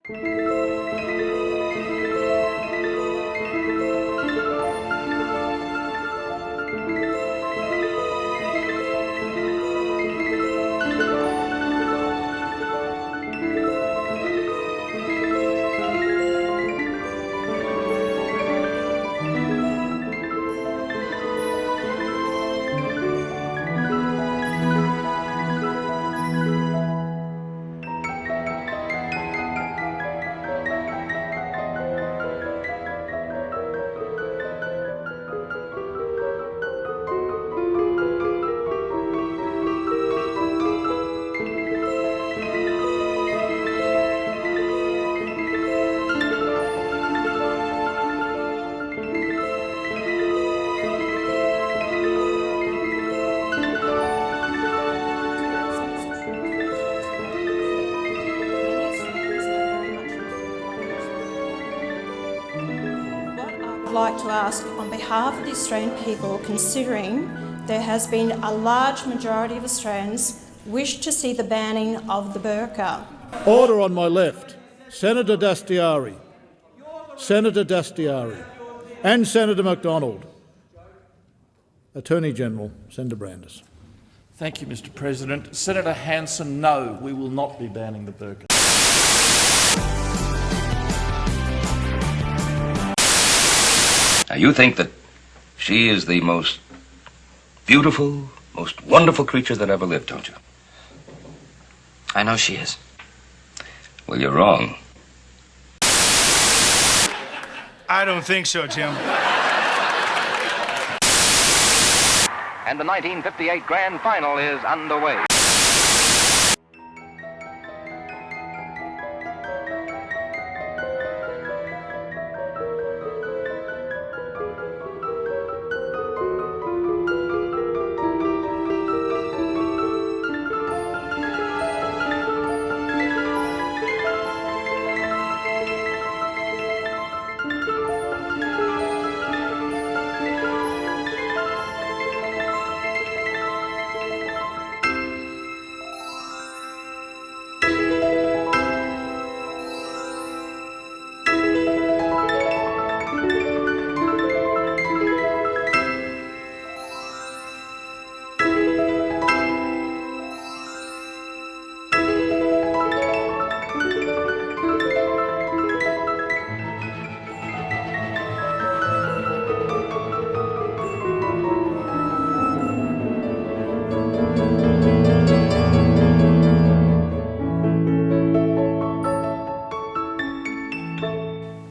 I'd like to ask on behalf of the Australian people, considering there has been a large majority of Australians wish to see the banning of the burqa. Order on my left. Senator Dastyari, Senator Dastyari and Senator MacDonald. Attorney General, Senator Brandis. Thank you, Mr. President. Senator Hanson, no, we will not be banning the burqa. Now, you think that she is the most beautiful, most wonderful creature that ever lived, don't you? I know she is. Well, you're wrong. I don't think so, Tim. And the 1958 Grand Final is underway.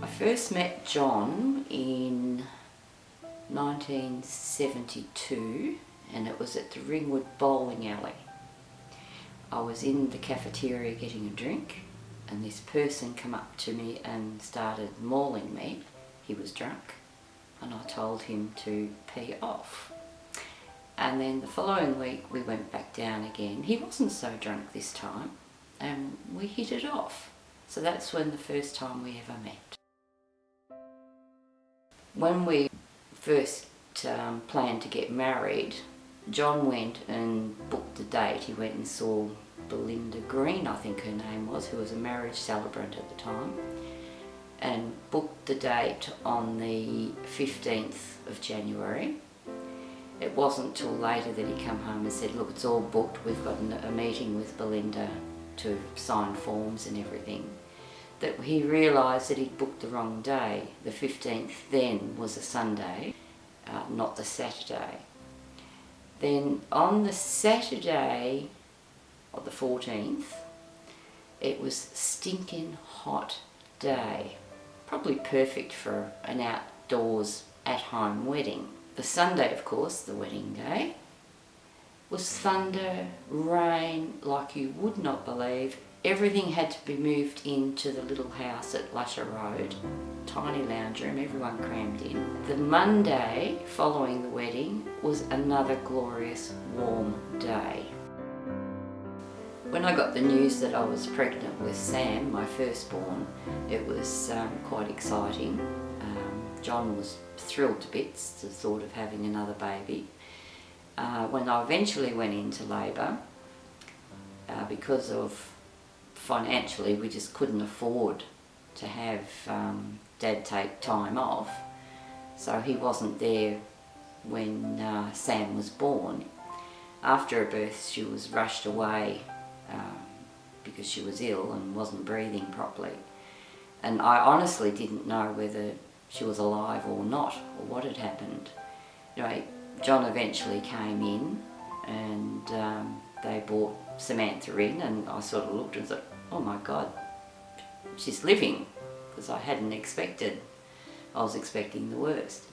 I first met John in 1972 and it was at the Ringwood Bowling Alley. I was in the cafeteria getting a drink and this person came up to me and started mauling me. He was drunk and I told him to pee off. And then the following week we went back down again. He wasn't so drunk this time and we hit it off. So that's when the first time we ever met. When we first planned to get married, John went and booked a date. He went and saw Belinda Green, I think her name was, who was a marriage celebrant at the time, and booked the date on the 15th of January. It wasn't till later that he came home and said, look, it's all booked, we've got a meeting with Belinda to sign forms and everything, that he realised that he'd booked the wrong day. The 15th then was a Sunday, not the Saturday. Then on the Saturday of the 14th, it was stinking hot day. Probably perfect for an outdoors at-home wedding. The Sunday, of course, the wedding day, was thunder, rain, like you would not believe. Everything had to be moved into the little house at Lusher Road. Tiny lounge room, everyone crammed in. The Monday following the wedding was another glorious warm day. When I got the news that I was pregnant with Sam, my firstborn, it was quite exciting. John was thrilled to bits to the thought of having another baby. When I eventually went into labour, because of financially we just couldn't afford to have Dad take time off. So he wasn't there when Sam was born. After her birth, she was rushed away because she was ill and wasn't breathing properly. And I honestly didn't know whether she was alive or not, or what had happened. Anyway, John eventually came in and they brought Samantha in, and I sort of looked and thought, oh my God, she's living, because I hadn't expected. I was expecting the worst.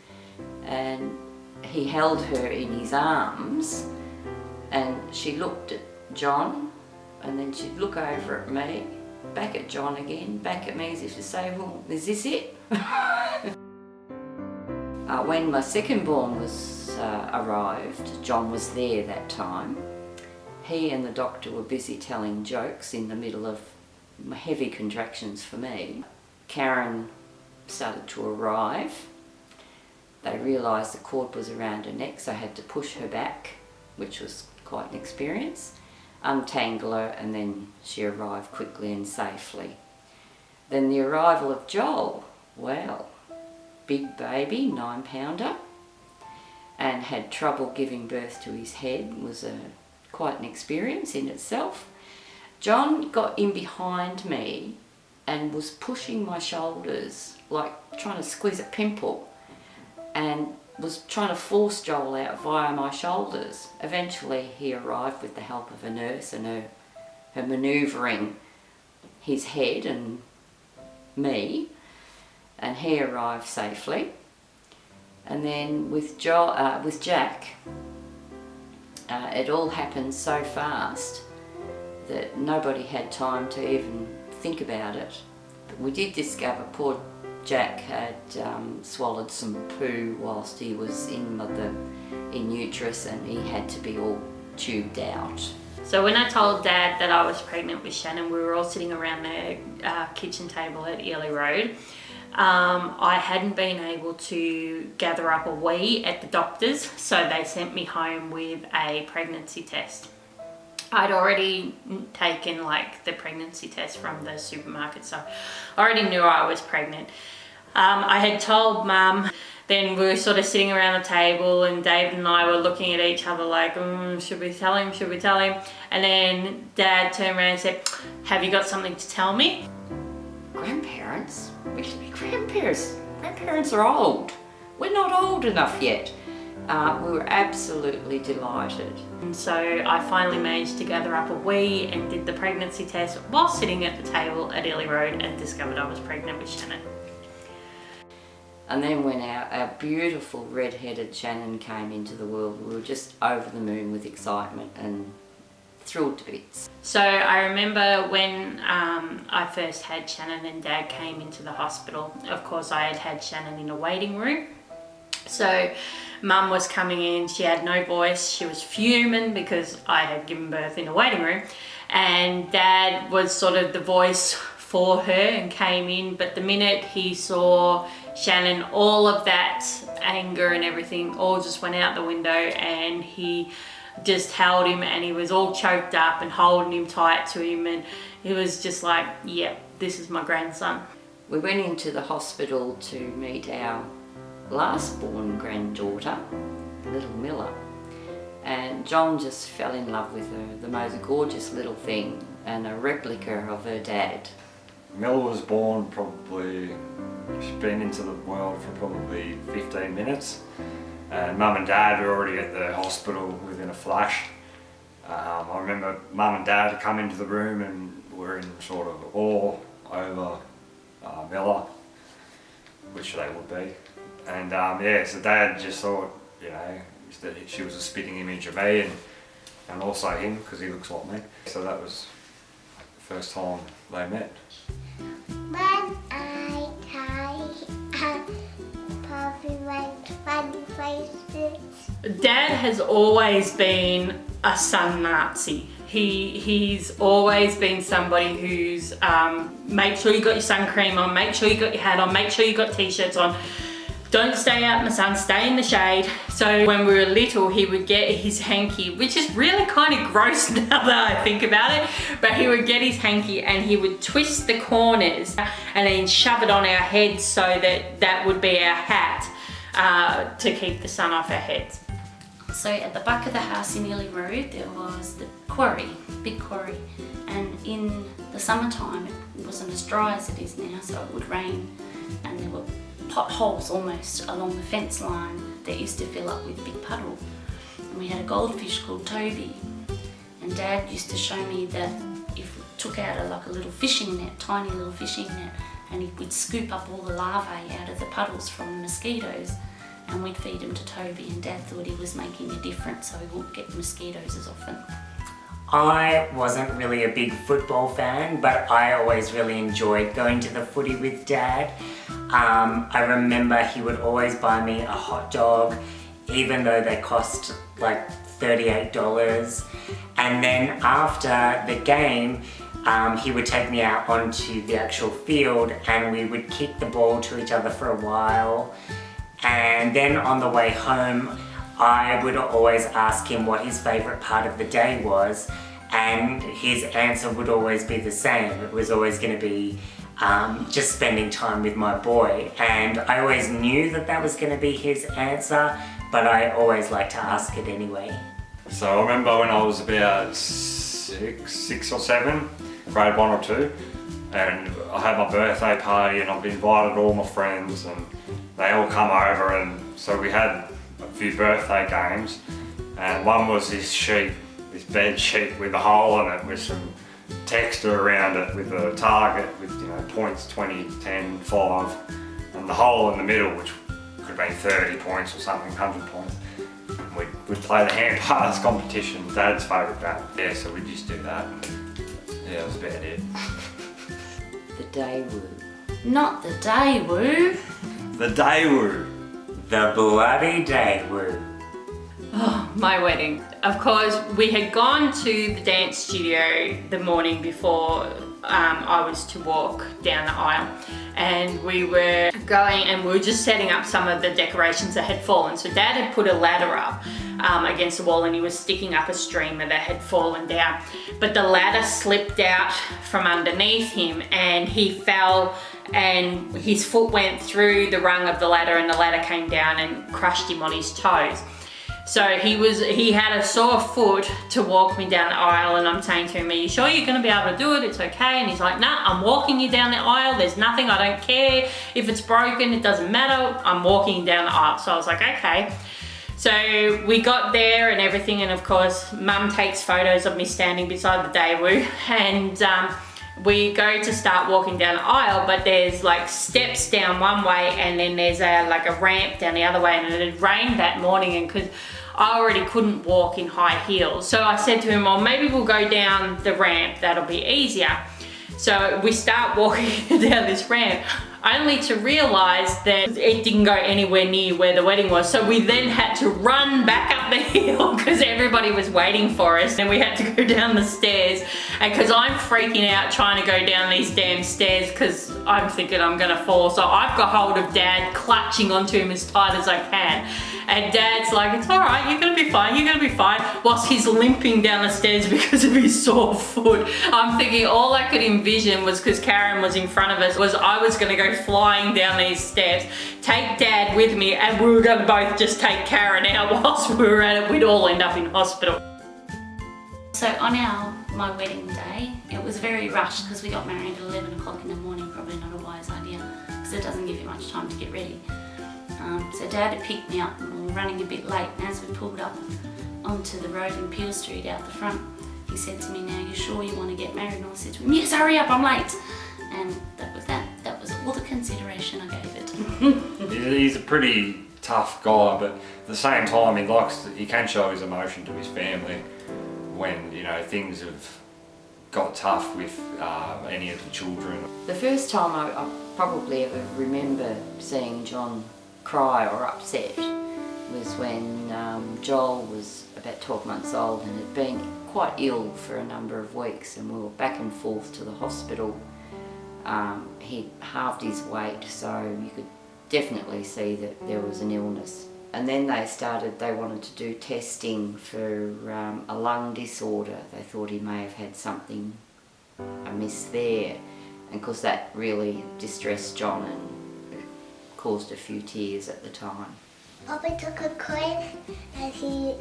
And he held her in his arms, and she looked at John, and then she'd look over at me, back at John again, back at me, as if to say, well, is this it? When my second born was arrived, John was there that time. He and the doctor were busy telling jokes in the middle of heavy contractions for me. Karen started to arrive. They realised the cord was around her neck, so I had to push her back, which was quite an experience, untangle her, and then she arrived quickly and safely. Then the arrival of Joel, well, big baby, 9-pounder, and had trouble giving birth to his head, was quite an experience in itself. John got in behind me and was pushing my shoulders, like trying to squeeze a pimple, and was trying to force Joel out via my shoulders. Eventually he arrived with the help of a nurse and her manoeuvring his head and me, and he arrived safely. And then with Jack, it all happened so fast that nobody had time to even think about it. But we did discover poor Jack had swallowed some poo whilst he was in utero, and he had to be all tubed out. So when I told Dad that I was pregnant with Shannon, we were all sitting around the kitchen table at Ely Road. I hadn't been able to gather up a wee at the doctor's, so they sent me home with a pregnancy test. I'd already taken like the pregnancy test from the supermarket, so I already knew I was pregnant. I had told Mum. Then we were sort of sitting around the table, and David and I were looking at each other like, should we tell him, should we tell him? And then Dad turned around and said, have you got something to tell me? Grandparents? We should be grandparents. Grandparents are old. We're not old enough yet. We were absolutely delighted. And so I finally managed to gather up a wee and did the pregnancy test while sitting at the table at Ely Road, and discovered I was pregnant with Shannon. And then when our beautiful red-headed Shannon came into the world, we were just over the moon with excitement and thrilled to bits. So I remember when I first had Shannon and Dad came into the hospital. Of course, I had Shannon in a waiting room. So Mum was coming in, she had no voice, she was fuming because I had given birth in a waiting room, and Dad was sort of the voice for her and came in, but the minute he saw Shannon, all of that anger and everything all just went out the window, and he just held him, and he was all choked up and holding him tight to him, and he was just like, yeah, this is my grandson. We went into the hospital to meet our last born granddaughter, little Miller, and John just fell in love with her, the most gorgeous little thing, and a replica of her dad. Miller was born probably, she's been into the world for probably 15 minutes, and Mum and Dad were already at the hospital within a flash. I remember Mum and Dad had come into the room and were in sort of awe over Miller, which they would be. And yeah, so Dad just thought, you know, that she was a spitting image of me and also him, because he looks like me. So that was the first time they met. When I die, Puppy makes funny faces. Dad has always been a sun Nazi. He's always been somebody who's make sure you got your sun cream on, make sure you got your hat on, make sure you got t-shirts on. don't stay out in the sun, stay in the shade. So when we were little, he would get his hanky, which is really kind of gross now that I think about it, but he would get his hanky and he would twist the corners and then shove it on our heads so that that would be our hat to keep the sun off our heads. So at the back of the house in Ely Road, there was the quarry, big quarry, and in the summertime it wasn't as dry as it is now, so it would rain and there were potholes almost along the fence line that used to fill up with big puddle. And we had a goldfish called Toby, and Dad used to show me that if we took out a little fishing net, tiny little fishing net, and he would scoop up all the larvae out of the puddles from the mosquitoes, and we'd feed them to Toby, and Dad thought he was making a difference so he wouldn't get mosquitoes as often. I wasn't really a big football fan, but I always really enjoyed going to the footy with Dad. I remember he would always buy me a hot dog, even though they cost like $38. And then after the game, he would take me out onto the actual field and we would kick the ball to each other for a while. And then on the way home, I would always ask him what his favourite part of the day was, and his answer would always be the same. It was always going to be just spending time with my boy, and I always knew that that was going to be his answer, but I always liked to ask it anyway. So I remember when I was about six or seven, grade 1 or 2, and I had my birthday party and I've invited all my friends and they all come over, and so we had a few birthday games, and one was this sheet, this bed sheet with a hole in it with some text around it with a target with, you know, points 20, 10, 5, and the hole in the middle, which could have been 30 points or something, 100 points. We'd play the hand pass competition, Dad's favourite bat. Yeah, so we'd just do that. Yeah, that was about it. The day woo. Not the day woo. The day woo. The bloody day woo. Oh, my wedding. Of course, we had gone to the dance studio the morning before I was to walk down the aisle, and we were going and we were just setting up some of the decorations that had fallen. So Dad had put a ladder up against the wall and he was sticking up a streamer that had fallen down, but the ladder slipped out from underneath him and he fell and his foot went through the rung of the ladder and the ladder came down and crushed him on his toes. So he had a sore foot to walk me down the aisle, and I'm saying to him, are you sure you're going to be able to do it? It's okay. And he's like, nah, I'm walking you down the aisle. There's nothing, I don't care. If it's broken, it doesn't matter. I'm walking down the aisle. So I was like, okay. So we got there and everything, and of course, Mum takes photos of me standing beside the Daewoo, and we go to start walking down the aisle, but there's like steps down one way and then there's like a ramp down the other way, and it had rained that morning, and because I already couldn't walk in high heels. So I said to him, well, maybe we'll go down the ramp, that'll be easier. So we start walking down this ramp, only to realise that it didn't go anywhere near where the wedding was. So we then had to run back up the hill because everybody was waiting for us, and we had to go down the stairs. And because I'm freaking out trying to go down these damn stairs because I'm thinking I'm gonna fall. So I've got hold of Dad, clutching onto him as tight as I can. And Dad's like, it's all right, you're gonna be fine, you're gonna be fine, whilst he's limping down the stairs because of his sore foot. I'm thinking all I could envision was, because Karen was in front of us, was I was gonna go flying down these steps, take Dad with me, and we were gonna both just take Karen out whilst we were at it. We'd all end up in hospital. So on my wedding day, it was very rushed because we got married at 11 o'clock in the morning, probably not a wise idea because it doesn't give you much time to get ready. So Dad had picked me up and we were running a bit late, and as we pulled up onto the road in Peel Street out the front, he said to me, now you sure you want to get married? And I said to him, yes, hurry up, I'm late. And that was that. That was all the consideration I gave it. He's a pretty tough guy, but at the same time he can show his emotion to his family when, you know, things have got tough with any of the children. The first time I probably ever remember seeing John cry or upset was when Joel was about 12 months old and had been quite ill for a number of weeks, and we were back and forth to the hospital. He'd halved his weight, so you could definitely see that there was an illness. And then they wanted to do testing for a lung disorder. They thought he may have had something amiss there. And of course that really distressed John and caused a few tears at the time. Papa took a coin and he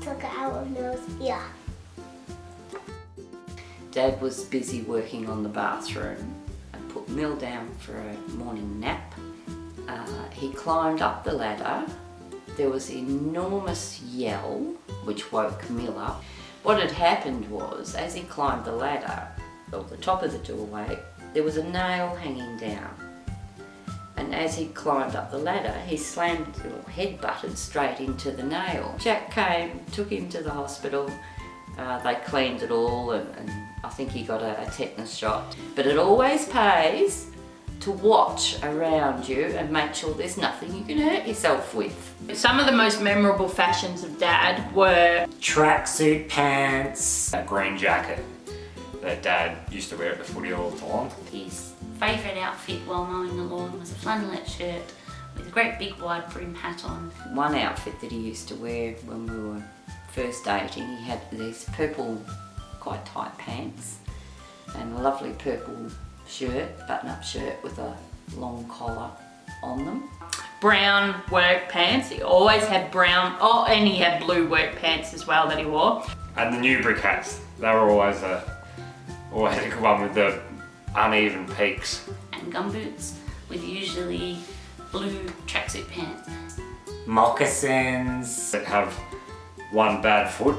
took it out of Mill's ear. Dad was busy working on the bathroom and put Mill down for a morning nap. He climbed up the ladder. There was an enormous yell which woke Mill up. What had happened was, as he climbed the ladder, at the top of the doorway, there was a nail hanging down. And as he climbed up the ladder, he slammed or head-butted straight into the nail. Jack came, took him to the hospital. They cleaned it all and I think he got a tetanus shot. But it always pays to watch around you and make sure there's nothing you can hurt yourself with. Some of the most memorable fashions of Dad were tracksuit pants, a green jacket that Dad used to wear at the footy all the time. His favourite outfit while mowing the lawn was a flannelette shirt with a great big wide brim hat on. One outfit that he used to wear when we were first dating, he had these purple, quite tight pants and a lovely purple shirt, button-up shirt with a long collar on them. Brown work pants. He always had brown, and he had blue work pants as well that he wore. And the new brick hats, they were always a good one with the uneven peaks. And gumboots with usually blue tracksuit pants. Moccasins that have one bad foot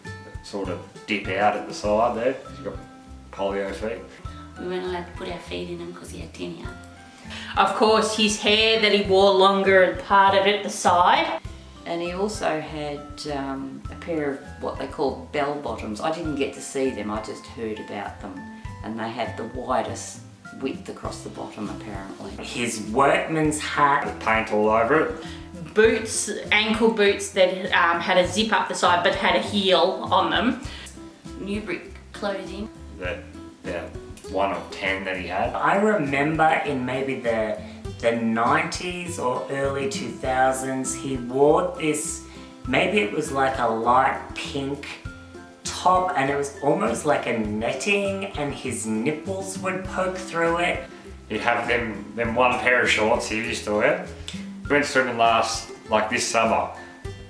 that sort of dip out at the side there. He's got polio feet. We weren't allowed to put our feet in them because he had tinea. Of course, his hair that he wore longer and parted at the side. And he also had a pair of what they call bell bottoms. I didn't get to see them, I just heard about them. And they had the widest width across the bottom apparently. His workman's hat. With paint all over it. Boots, ankle boots that had a zip up the side but had a heel on them. New brick clothing. One of 10 that he had. I remember in maybe the 90s or early 2000s, he wore this, maybe it was like a light pink top and it was almost like a netting and his nipples would poke through it. He'd have them one pair of shorts he used to wear. We went swimming this summer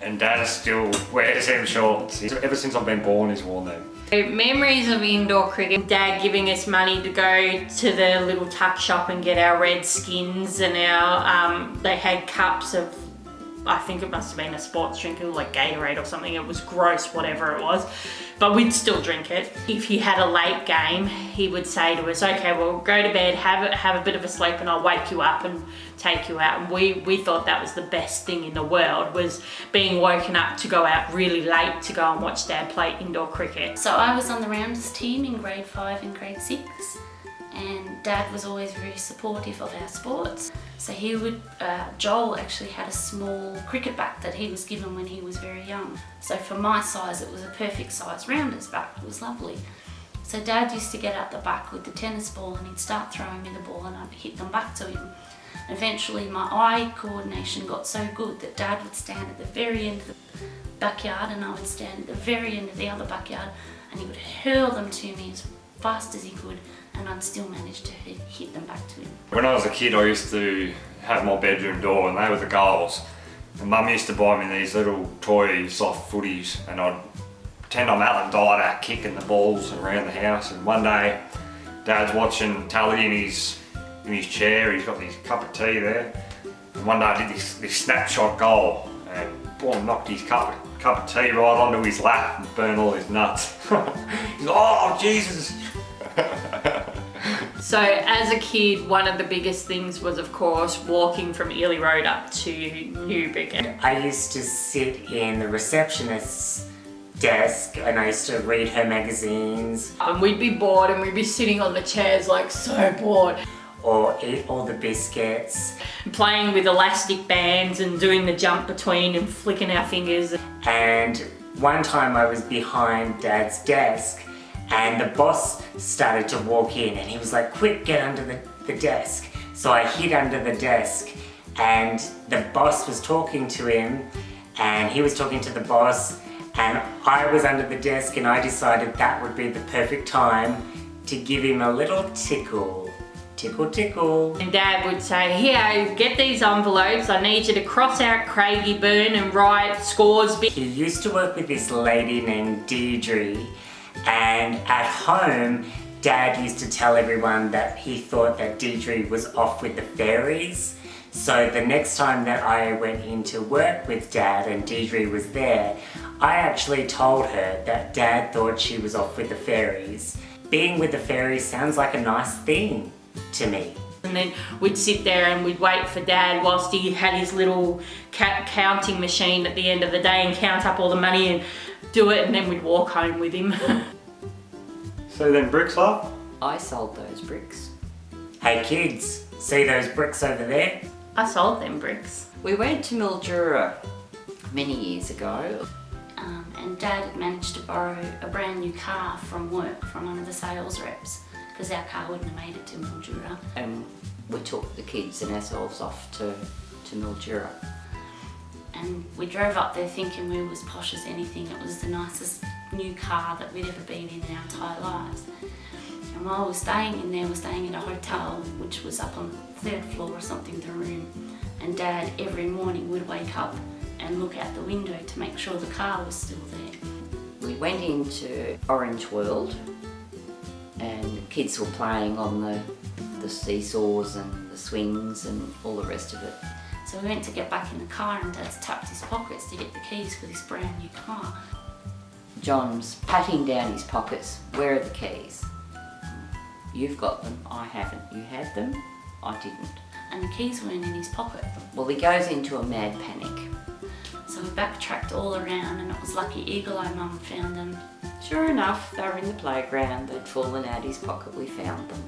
and Dad still wears them shorts. Ever since I've been born he's worn them. Memories of indoor cricket, Dad giving us money to go to the little tuck shop and get our red skins and they had cups of, I think it must have been a sports drink, like Gatorade or something. It was gross, whatever it was, but we'd still drink it. If he had a late game, he would say to us, okay, well, go to bed, have a bit of a sleep and I'll wake you up and take you out. And we thought that was the best thing in the world, was being woken up to go out really late to go and watch Dad play indoor cricket. So I was on the rounders team in grade 5 and grade 6. And Dad was always very supportive of our sports. So he would, Joel actually had a small cricket bat that he was given when he was very young. So for my size, it was a perfect size rounders bat. It was lovely. So Dad used to get out the back with the tennis ball and he'd start throwing me the ball and I'd hit them back to him. Eventually my eye coordination got so good that Dad would stand at the very end of the backyard and I would stand at the very end of the other backyard and he would hurl them to me as fast as he could and I'd still manage to hit them back to him. When I was a kid I used to have my bedroom door and they were the goals. And Mum used to buy me these little toy soft footies and I'd pretend I'm Alan Dyer kicking the balls around the house. And one day Dad's watching telly in his chair, he's got his cup of tea there. And one day I did this snapshot goal and boom, knocked his cup of tea right onto his lap and burned all his nuts. He's like, oh Jesus! So as a kid, one of the biggest things was, of course, walking from Ely Road up to Newbigin. I used to sit in the receptionist's desk and I used to read her magazines. And we'd be bored and we'd be sitting on the chairs like so bored. Or eat all the biscuits. Playing with elastic bands and doing the jump between and flicking our fingers. And one time I was behind Dad's desk and the boss started to walk in and he was like, quick, get under the desk. So I hid under the desk and the boss was talking to him and he was talking to the boss and I was under the desk and I decided that would be the perfect time to give him a little tickle. Tickle, tickle. And Dad would say, here, get these envelopes. I need you to cross out Craigie Burn and write scores. He used to work with this lady named Deirdre, and at home, Dad used to tell everyone that he thought that Deirdre was off with the fairies. So the next time that I went into work with Dad and Deirdre was there, I actually told her that Dad thought she was off with the fairies. Being with the fairies sounds like a nice thing to me. And then we'd sit there and we'd wait for Dad whilst he had his little counting machine at the end of the day and count up all the money and do it, and then we'd walk home with him. So then bricks up? I sold those bricks. Hey kids, see those bricks over there? I sold them bricks. We went to Mildura many years ago. And Dad had managed to borrow a brand new car from work from one of the sales reps because our car wouldn't have made it to Mildura. And we took the kids and ourselves off to Mildura. And we drove up there thinking we were as posh as anything. It was the nicest new car that we'd ever been in our entire lives. And while we were staying in there, we were staying in a hotel which was up on the 3rd floor or something, the room. And Dad every morning would wake up and look out the window to make sure the car was still there. We went into Orange World and kids were playing on the seesaws and the swings and all the rest of it. So we went to get back in the car and Dad's tapped his pockets to get the keys for this brand new car. John's patting down his pockets. Where are the keys? You've got them, I haven't. You had them? I didn't. And the keys weren't in his pocket. Well, he goes into a mad panic. So we backtracked all around and it was lucky Eagle Eye Mum found them. Sure enough, they were in the playground. They'd fallen out his pocket. We found them.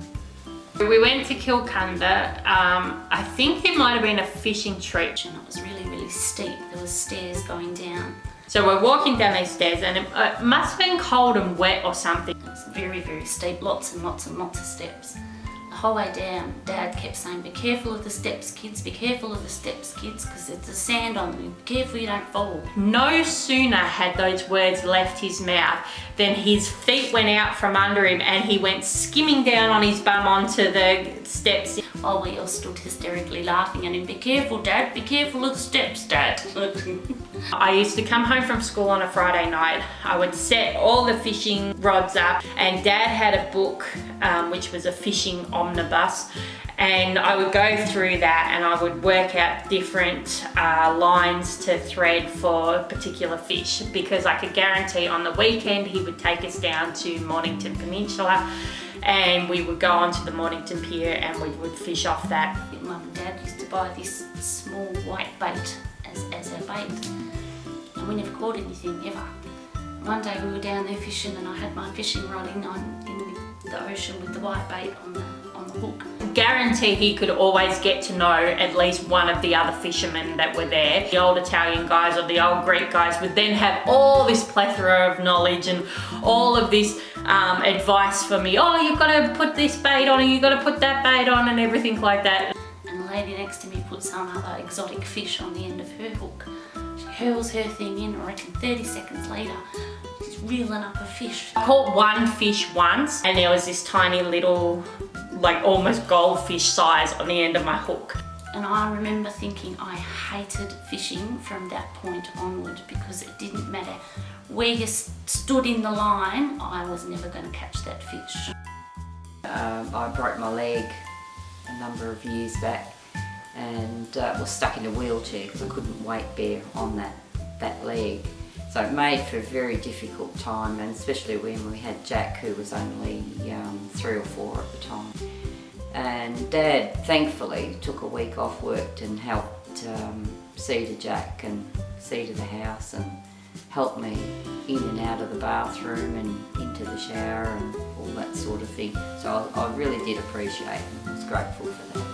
We went to Kilcunda. I think it might have been a fishing trip. And it was really, really steep. There was stairs going down. So we're walking down these stairs and it must have been cold and wet or something. It was very, very steep, lots and lots and lots of steps. The whole way down, Dad kept saying, be careful of the steps, kids, be careful of the steps, kids, because there's sand on them, be careful you don't fall. No sooner had those words left his mouth than his feet went out from under him and he went skimming down on his bum onto the steps. While we all stood hysterically laughing at him, be careful, Dad, be careful of the steps, Dad. I used to come home from school on a Friday night. I would set all the fishing rods up and Dad had a book which was a fishing omnibus, and I would go through that and I would work out different lines to thread for particular fish, because I could guarantee on the weekend he would take us down to Mornington Peninsula and we would go onto the Mornington Pier and we would fish off that. Mum and Dad used to buy this small white bait as our bait, and we never caught anything ever. One day we were down there fishing and I had my fishing rod in the ocean with the white bait on the hook. Guarantee he could always get to know at least one of the other fishermen that were there. The old Italian guys or the old Greek guys would then have all this plethora of knowledge and all of this advice for me. Oh, you've got to put this bait on and you've got to put that bait on and everything like that. And the lady next to me put some other exotic fish on the end of her hook. She hurls her thing in, I reckon 30 seconds later, she's reeling up a fish. I caught one fish once and there was this tiny little, like almost goldfish size on the end of my hook. And I remember thinking I hated fishing from that point onward, because it didn't matter where you stood in the line, I was never going to catch that fish. I broke my leg a number of years back and was stuck in a wheelchair because I couldn't weight bear on that leg. So it made for a very difficult time, and especially when we had Jack, who was only 3 or 4 at the time. And Dad thankfully took a week off work and helped see to Jack and see to the house and helped me in and out of the bathroom and into the shower and all that sort of thing. So I really did appreciate it and was grateful for that.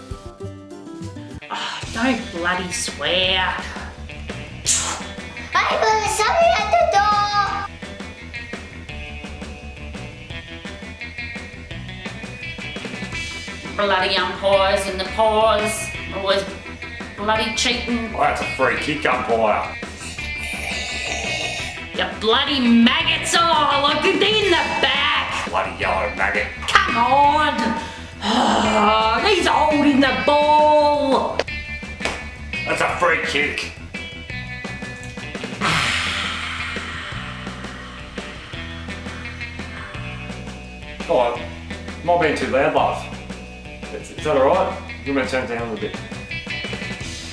Oh, don't bloody swear. I got somebody at the door. Bloody umpires and the pies, always bloody cheating. Oh, that's a free kick umpire. You bloody maggots! Oh, look, they're in the back! Bloody yellow maggot. Come on! Oh, he's holding the ball! That's a free kick. Oh, am I being too loud, love? Is that alright? You want me to turn it down a little bit?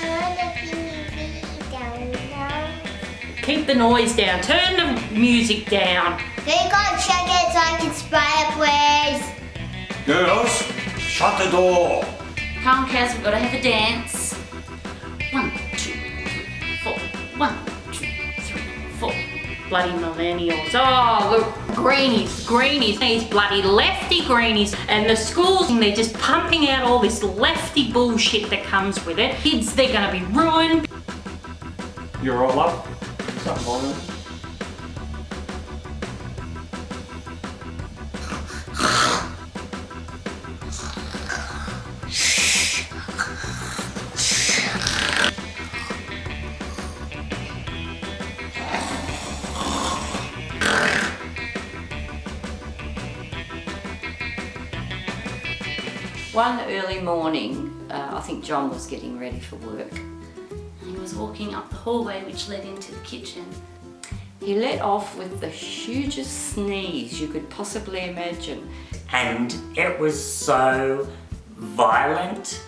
I want the TV down now. Keep the noise down. Turn the music down. Can you go check it so I can spy it, please? Girls, shut the door. Come on, Kaz, we've got to have a dance. 1, 2, 3, 4. 1, 2, 3, 4. Bloody millennials. Oh, look, greenies, these bloody lefty greenies. And the schools, they're just pumping out all this lefty bullshit that comes with it. Kids, they're gonna be ruined. You alright, love? Something wrong with it? One early morning, I think John was getting ready for work. He was walking up the hallway which led into the kitchen. He let off with the hugest sneeze you could possibly imagine. And it was so violent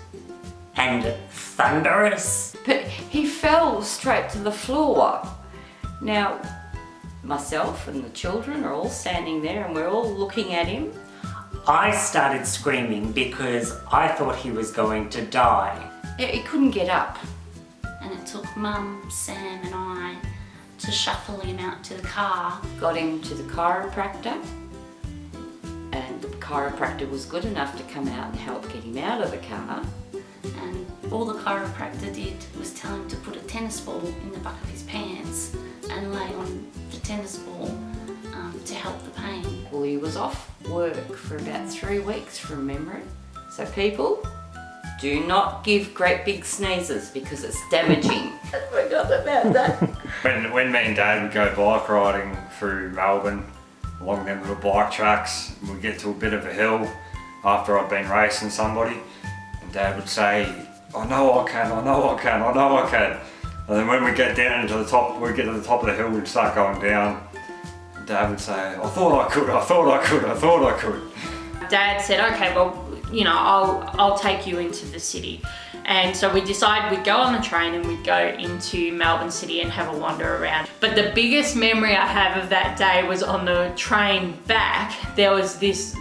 and thunderous. But he fell straight to the floor. Now, myself and the children are all standing there and we're all looking at him. I started screaming because I thought he was going to die. He couldn't get up. And it took Mum, Sam and I to shuffle him out to the car. Got him to the chiropractor, and the chiropractor was good enough to come out and help get him out of the car. And all the chiropractor did was tell him to put a tennis ball in the back of his pants and lay on the tennis ball to help the pain. Well, he was off work for about 3 weeks from memory. So people, do not give great big sneezes because it's damaging. I forgot about that. When me and Dad would go bike riding through Melbourne, along them little bike tracks, and we'd get to a bit of a hill after I'd been racing somebody, and Dad would say, I know I can, I know I can, I know I can. And then when we get down to the top, we'd get to the top of the hill, we'd start going down. And Dad would say, I thought I could, I thought I could, I thought I could. Dad said, okay, well, you know, I'll take you into the city. And so we decided we'd go on the train and we'd go into Melbourne City and have a wander around. But the biggest memory I have of that day was on the train back. There was this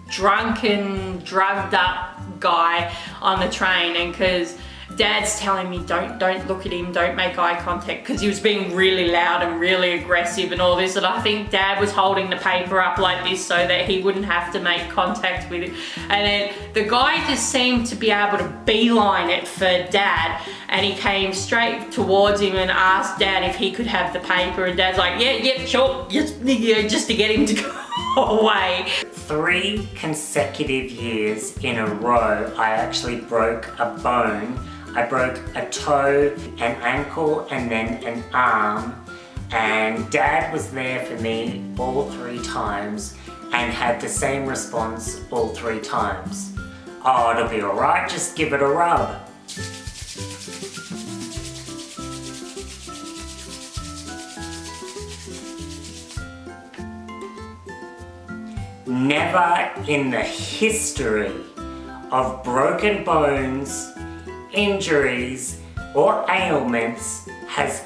drunken, drugged up guy on the train, and because Dad's telling me don't look at him, don't make eye contact, because he was being really loud and really aggressive and all this, and I think Dad was holding the paper up like this so that he wouldn't have to make contact with it. And then the guy just seemed to be able to beeline it for Dad, and he came straight towards him and asked Dad if he could have the paper, and Dad's like, yeah, sure, just to get him to go away. 3 consecutive years in a row, I actually broke a bone. I broke a toe, an ankle, and then an arm. And Dad was there for me all 3 times and had the same response all 3 times. Oh, it'll be alright, just give it a rub. Never in the history of broken bones, injuries, or ailments has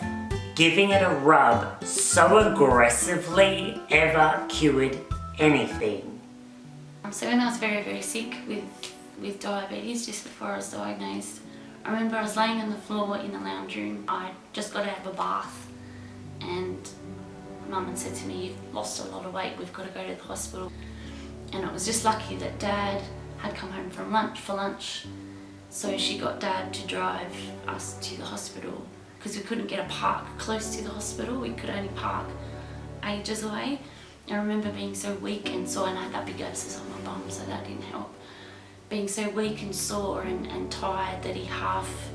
giving it a rub so aggressively ever cured anything. So when I was very, very sick with diabetes, just before I was diagnosed, I remember I was laying on the floor in the lounge room. I just got to have a bath, and Mum had said to me, you've lost a lot of weight, we've got to go to the hospital. And it was just lucky that Dad had come home from for lunch. So she got Dad to drive us to the hospital because we couldn't get a park close to the hospital. We could only park ages away. I remember being so weak and sore, and I had that big abscess on my bum, so that didn't help. being so weak and sore and tired that he half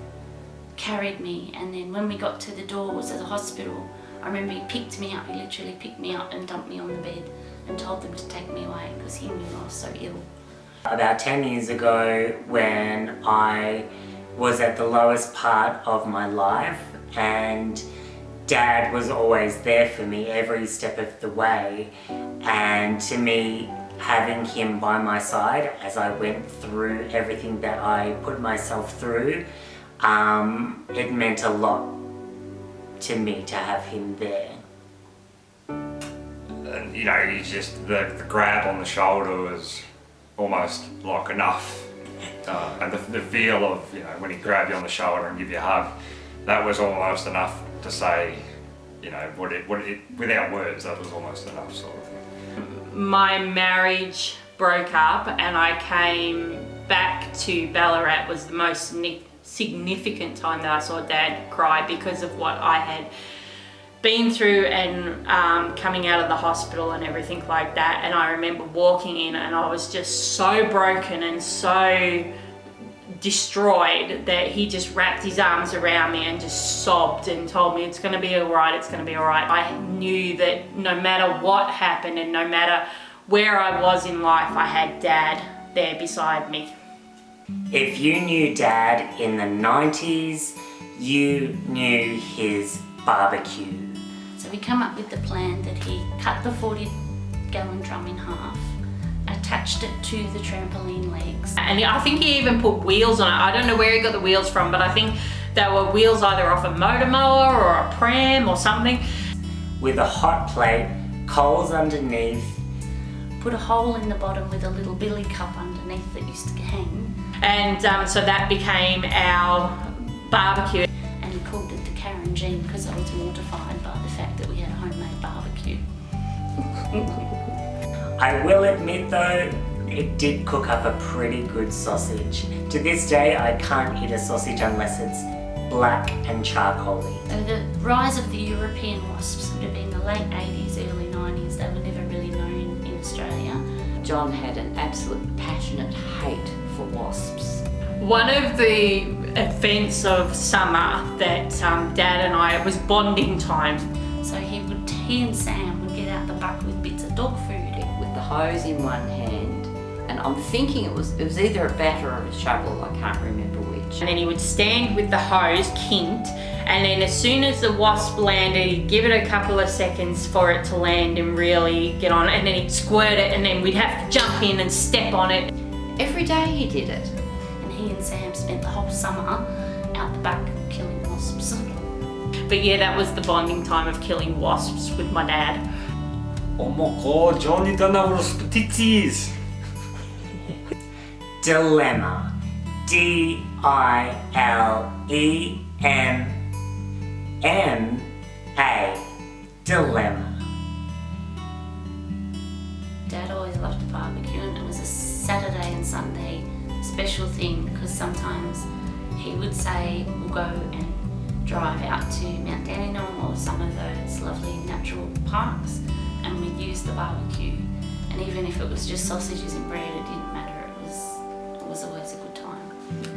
carried me. And then when we got to the doors of the hospital, I remember he picked me up, he literally picked me up and dumped me on the bed and told them to take me away because he knew I was so ill. About 10 years ago, when I was at the lowest part of my life, and Dad was always there for me every step of the way, and to me, having him by my side as I went through everything that I put myself through, it meant a lot to me to have him there. And you know, you just, the grab on the shoulder was almost like enough. And the feel of, you know, when he grabbed you on the shoulder and give you a hug, that was almost enough to say, you know, without words, that was almost enough, sort of thing. My marriage broke up and I came back to Ballarat was the most significant time that I saw Dad cry because of what I had been through and coming out of the hospital and everything like that. And I remember walking in and I was just so broken and so destroyed that he just wrapped his arms around me and just sobbed and told me it's going to be all right, it's going to be all right. I knew that no matter what happened and no matter where I was in life, I had Dad there beside me. If you knew Dad in the 90s, you knew his barbecue. So we come up with the plan that he cut the 40-gallon drum in half, attached it to the trampoline legs. And I think he even put wheels on it. I don't know where he got the wheels from, but I think they were wheels either off a motor mower or a pram or something. With a hot plate, coals underneath. Put a hole in the bottom with a little billy cup underneath that used to hang. And so that became our barbecue. And he called it the Karen Jean because I was mortified by the fact that we had a homemade barbecue. I will admit though, it did cook up a pretty good sausage. To this day, I can't eat a sausage unless it's black and charcoaly. So the rise of the European wasps would have been the late 80s, early 90s. They were never really known in Australia. John had an absolute passionate hate for wasps. One of the events of summer that Dad and I, it was bonding time. So he and Sam would get out the buck with bits of dog food. With the hose in one hand, and I'm thinking it was either a bat or a shovel, I can't remember which. And then he would stand with the hose kinked, and then as soon as the wasp landed, he'd give it a couple of seconds for it to land and really get on, and then he'd squirt it, and then we'd have to jump in and step on it. Every day he did it. And he and Sam spent the whole summer out the back killing wasps. But yeah, that was the bonding time of killing wasps with my dad. Oh my god, John, you don't know what spitizzies. Dilemma. D-I-L-E-M-M-A. Dilemma. Dad always loved a barbecue, and it was a Saturday and Sunday special thing because sometimes he would say we'll go and drive out to Mount Dandenong or some of those lovely natural parks, and we'd use the barbecue. And even if it was just sausages and bread, it didn't matter. It was always a good time.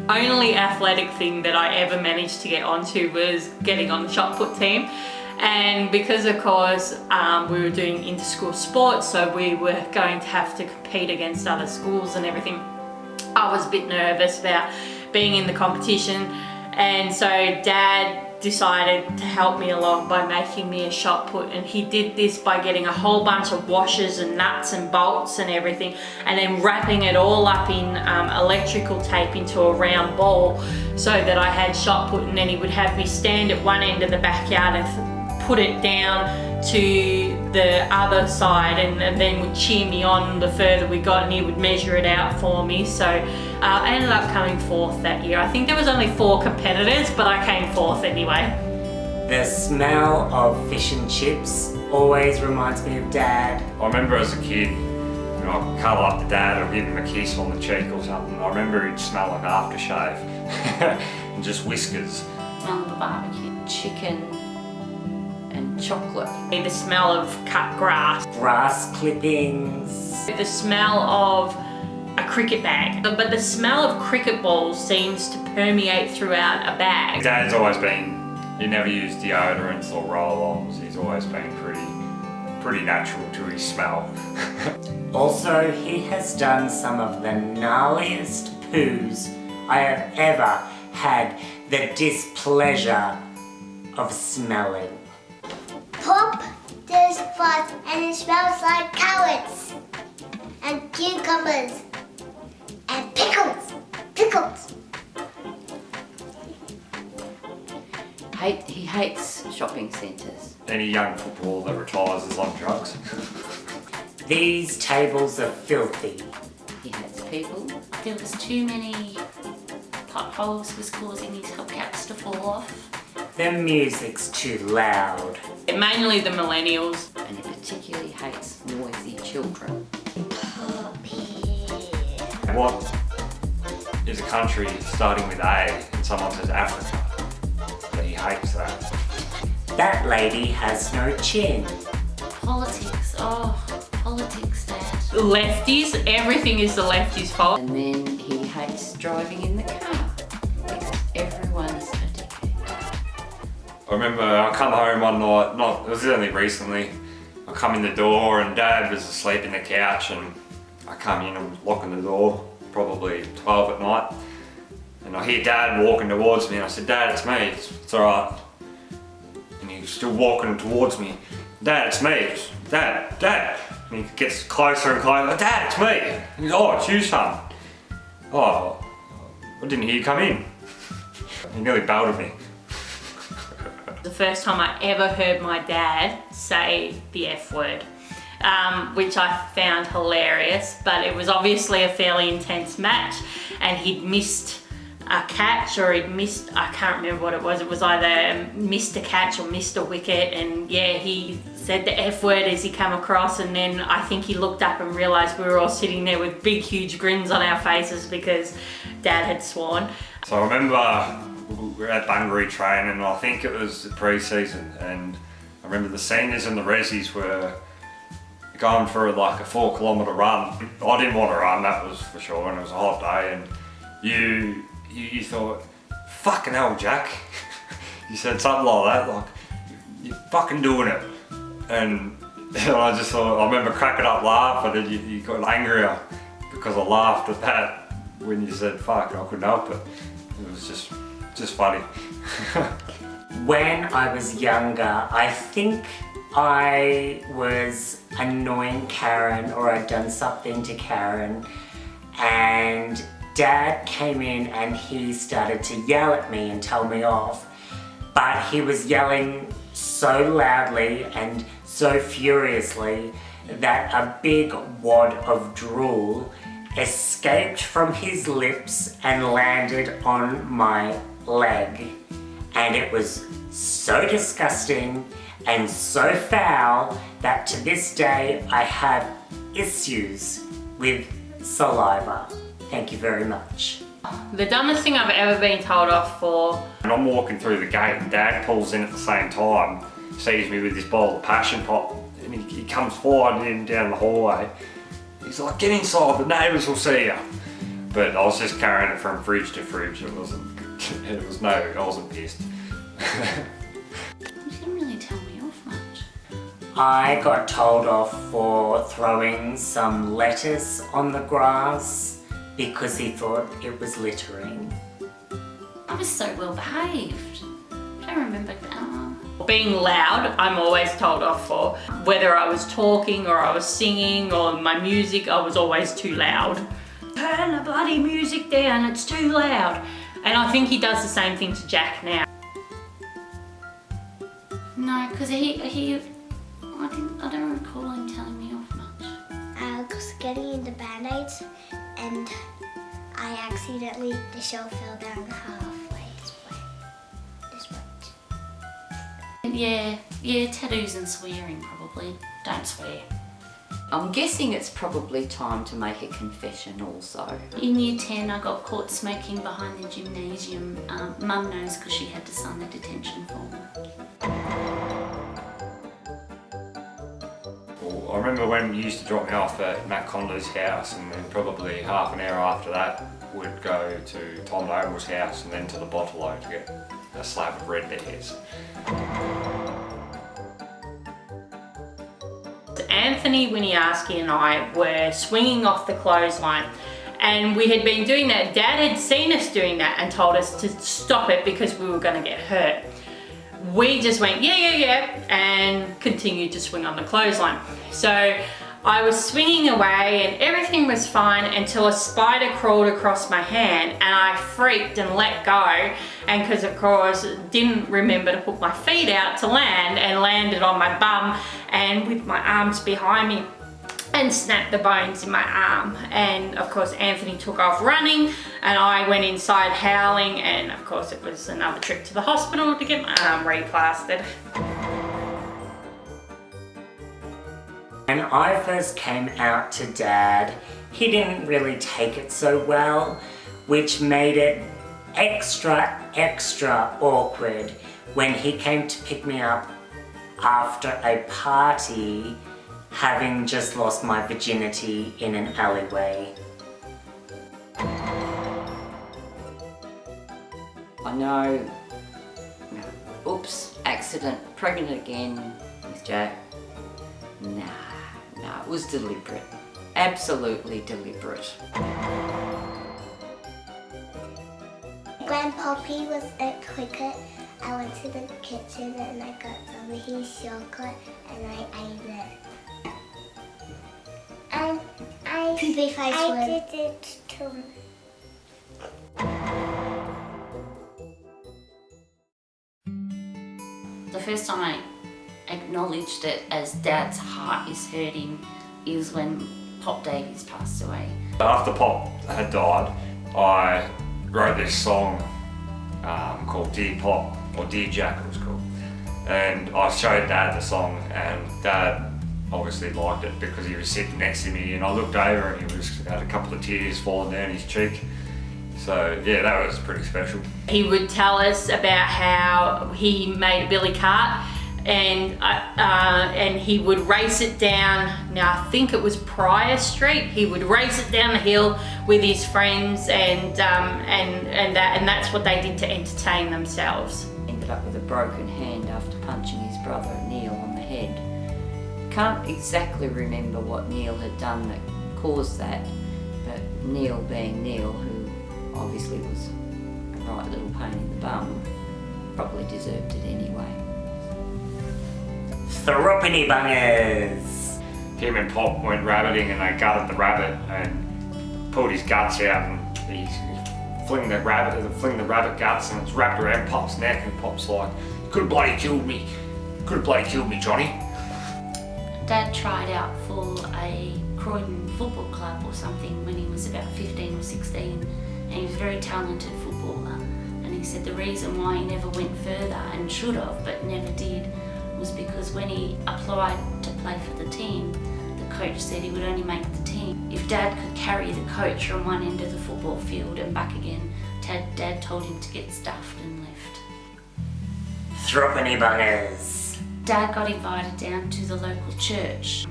Only athletic thing that I ever managed to get onto was getting on the shot put team. And because of course we were doing inter-school sports, so we were going to have to compete against other schools and everything, I was a bit nervous about being in the competition. And so Dad decided to help me along by making me a shot put, and he did this by getting a whole bunch of washers and nuts and bolts and everything, and then wrapping it all up in electrical tape into a round ball so that I had shot put, and then he would have me stand at one end of the backyard and put it down to the other side, and then would cheer me on the further we got, and he would measure it out for me. So I ended up coming fourth that year. I think there was only 4 competitors, but I came fourth anyway. The smell of fish and chips always reminds me of Dad. I remember as a kid, you know, I'd cuddle up to Dad or give him a kiss on the cheek or something. I remember he'd smell like aftershave and just whiskers. Smell of a barbecue. Chicken and chocolate. The smell of cut grass. Grass clippings. The smell of a cricket bag. But the smell of cricket balls seems to permeate throughout a bag. Dad's always been, he never used deodorants or roll-ons. He's always been pretty natural to his smell. Also, he has done some of the gnarliest poos I have ever had the displeasure of smelling. Pop this fart and it smells like carrots and cucumbers and pickles. Pickles. He hates shopping centres. Any young footballer that retires is on drugs. These tables are filthy. He hates people. There was too many potholes was causing his hubcaps to fall off. The music's too loud. Mainly the millennials. And he particularly hates noisy children. What is a country starting with A and someone says Africa? But he hates that. That lady has no chin. Politics, politics, Dad. Lefties, everything is the lefties' fault. And then he hates driving in the car. Because everyone's a dickhead. I remember I come home one night, it was only recently, I come in the door and Dad was asleep in the couch and I come in and locking the door, probably 12 at night. And I hear Dad walking towards me and I said, Dad, it's me, it's alright. And he's still walking towards me. Dad, it's me, Dad. And he gets closer and closer, Dad, it's me. And he's, oh, it's you, son. Oh, I didn't hear you come in. He nearly belted me. The first time I ever heard my dad say the F word, which I found hilarious, but it was obviously a fairly intense match and he'd missed a catch or he'd missed, I can't remember what it was either missed a catch or missed a wicket, and yeah, he said the F word as he came across, and then I think he looked up and realised we were all sitting there with big huge grins on our faces because Dad had sworn. So I remember we were at Bunbury training and I think it was the pre-season, and I remember the seniors and the resis were going for like a 4 kilometre run. I didn't want to run, that was for sure, and it was a hot day, and you thought, fucking hell, Jack. You said something like that, like, you're fucking doing it. And I just thought, I remember cracking up laughing, and you got angrier because I laughed at that when you said fuck, I couldn't help it. It was just funny. When I was younger, I think I was annoying Karen, or I'd done something to Karen, and Dad came in and he started to yell at me and tell me off, but he was yelling so loudly and so furiously that a big wad of drool escaped from his lips and landed on my leg. And it was so disgusting and so foul that to this day I have issues with saliva. Thank you very much. The dumbest thing I've ever been told off for. And I'm walking through the gate and Dad pulls in at the same time, sees me with this bowl of passion pop, and he comes forward in down the hallway. He's like, get inside, the neighbours will see you. But I was just carrying it from fridge to fridge. I wasn't pissed. You didn't really tell me off much. I got told off for throwing some lettuce on the grass because he thought it was littering. I was so well behaved. I don't remember. Being loud, I'm always told off for. Whether I was talking or I was singing or my music, I was always too loud. Turn the bloody music down, it's too loud. And I think he does the same thing to Jack now. No, because I don't recall him telling me off much. I was getting into Band-Aids and the show fell down halfway this way. Yeah, tattoos and swearing probably. Don't swear. I'm guessing it's probably time to make a confession also. In year 10 I got caught smoking behind the gymnasium. Mum knows because she had to sign the detention form. Well, I I remember when he used to drop me off at Matt Condor's house, and then probably half an hour after that would go to Tom Noble's house and then to the Bottle to get a slab of red bears. Anthony, Winniarski and I were swinging off the clothesline, and we had been doing that. Dad had seen us doing that and told us to stop it because we were going to get hurt. We just went, yeah, and continued to swing on the clothesline. So I was swinging away and everything was fine until a spider crawled across my hand, and I freaked and let go, and because of course didn't remember to put my feet out to land, and landed on my bum and with my arms behind me and snapped the bones in my arm. And of course Anthony took off running and I went inside howling, and of course it was another trip to the hospital to get my arm replastered. When I first came out to Dad, he didn't really take it so well, which made it extra awkward when he came to pick me up after a party, having just lost my virginity in an alleyway. I know, oops, accident, pregnant again with Jack. Nah, it was deliberate. Absolutely deliberate. When Poppy was at cricket, I went to the kitchen and I got some of his chocolate and I ate it. And I did it too. The first time I acknowledged it as Dad's heart is hurting is when Pop Davies passed away. After Pop had died, I wrote this song called Dear Pop, or Dear Jack it was called. And I showed Dad the song, and Dad obviously liked it because he was sitting next to me, and I looked over and he had a couple of tears falling down his cheek. So yeah, that was pretty special. He would tell us about how he made a billy cart, and he would race it down. Now I think it was Pryor Street. He would race it down the hill with his friends, and that's what they did to entertain themselves. Ended up with a broken hand after punching his brother Neil on the head. Can't exactly remember what Neil had done that caused that, but Neil being Neil, who obviously was a right little pain in the bum, probably deserved it anyway. Throppity bungers! Him and Pop went rabbiting and they gutted the rabbit and pulled his guts out, and he fling the rabbit guts, and it's wrapped around Pop's neck, and Pop's like, could have bloody killed me. Could have bloody killed me, Johnny. Dad tried out for a Croydon football club or something when he was about 15 or 16, and he was a very talented footballer. And he said the reason why he never went further, and should have but never did, was because when he applied to play for the team, the coach said he would only make the team if Dad could carry the coach from one end of the football field and back again. Dad told him to get stuffed and left. Throppity bungers! Dad got invited down to the local church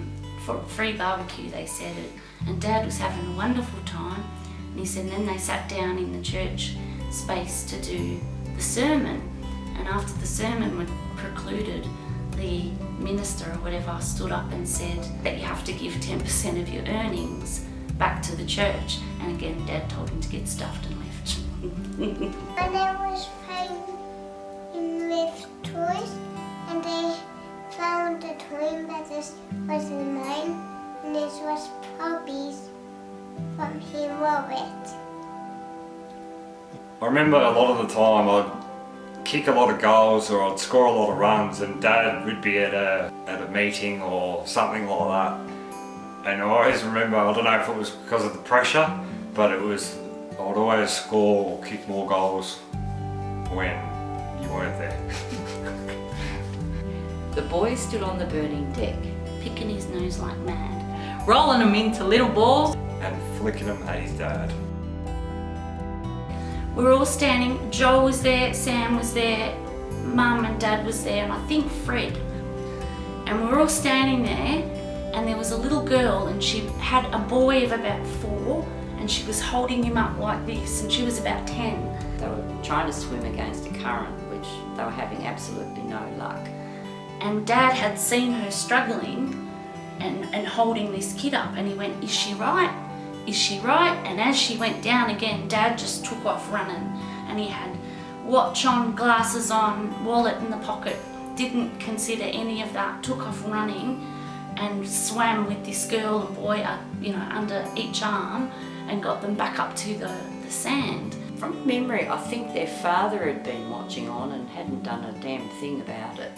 for a free barbecue, they said it, and Dad was having a wonderful time. And he said then they sat down in the church space to do the sermon, and after the sermon was concluded, the minister or whatever stood up and said that you have to give 10% of your earnings back to the church, and again Dad told him to get stuffed and left. And I was playing with toys, and they found a toy that this wasn't mine, and this was Poppy's from He Wrote It. I remember a lot of the time I'd kick a lot of goals or I'd score a lot of runs, and Dad would be at a meeting or something like that. And I always remember, I don't know if it was because of the pressure, but it was, I would always score or kick more goals when you weren't there. The boy stood on the burning deck, Picking his nose like mad, rolling them into little balls, and flicking them at his dad. we were all standing. Joel was there, Sam was there, Mum and Dad was there, and I think Fred. And we were all standing there, and there was a little girl, and she had a boy of about 4, and she was holding him up like this, and she was about 10. They were trying to swim against a current, which they were having absolutely no luck. And Dad had seen her struggling and holding this kid up, and he went, "Is she right? Is she right?" And as she went down again, Dad just took off running, and he had watch on, glasses on, wallet in the pocket, didn't consider any of that, took off running and swam with this girl and boy under each arm and got them back up to the sand. From memory, I think their father had been watching on and hadn't done a damn thing about it.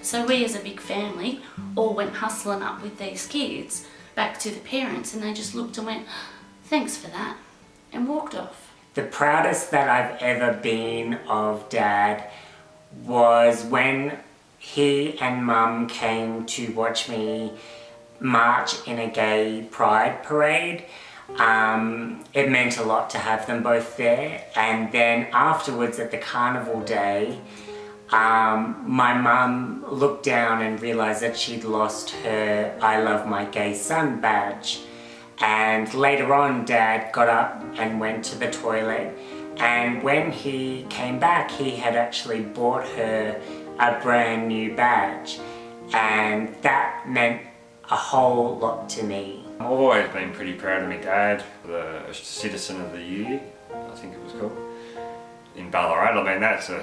So we as a big family all went hustling up with these kids back to the parents, and they just looked and went, "Thanks for that," and walked off. The proudest that I've ever been of Dad was when he and Mum came to watch me march in a gay pride parade. It meant a lot to have them both there. And then afterwards at the carnival day, my mum looked down and realised that she'd lost her "I love my gay son" badge. And later on, Dad got up and went to the toilet, and when he came back, he had actually bought her a brand new badge, and that meant a whole lot to me. I've always been pretty proud of my dad, the Citizen of the Year, I think it was called, in Ballarat. I mean, that's a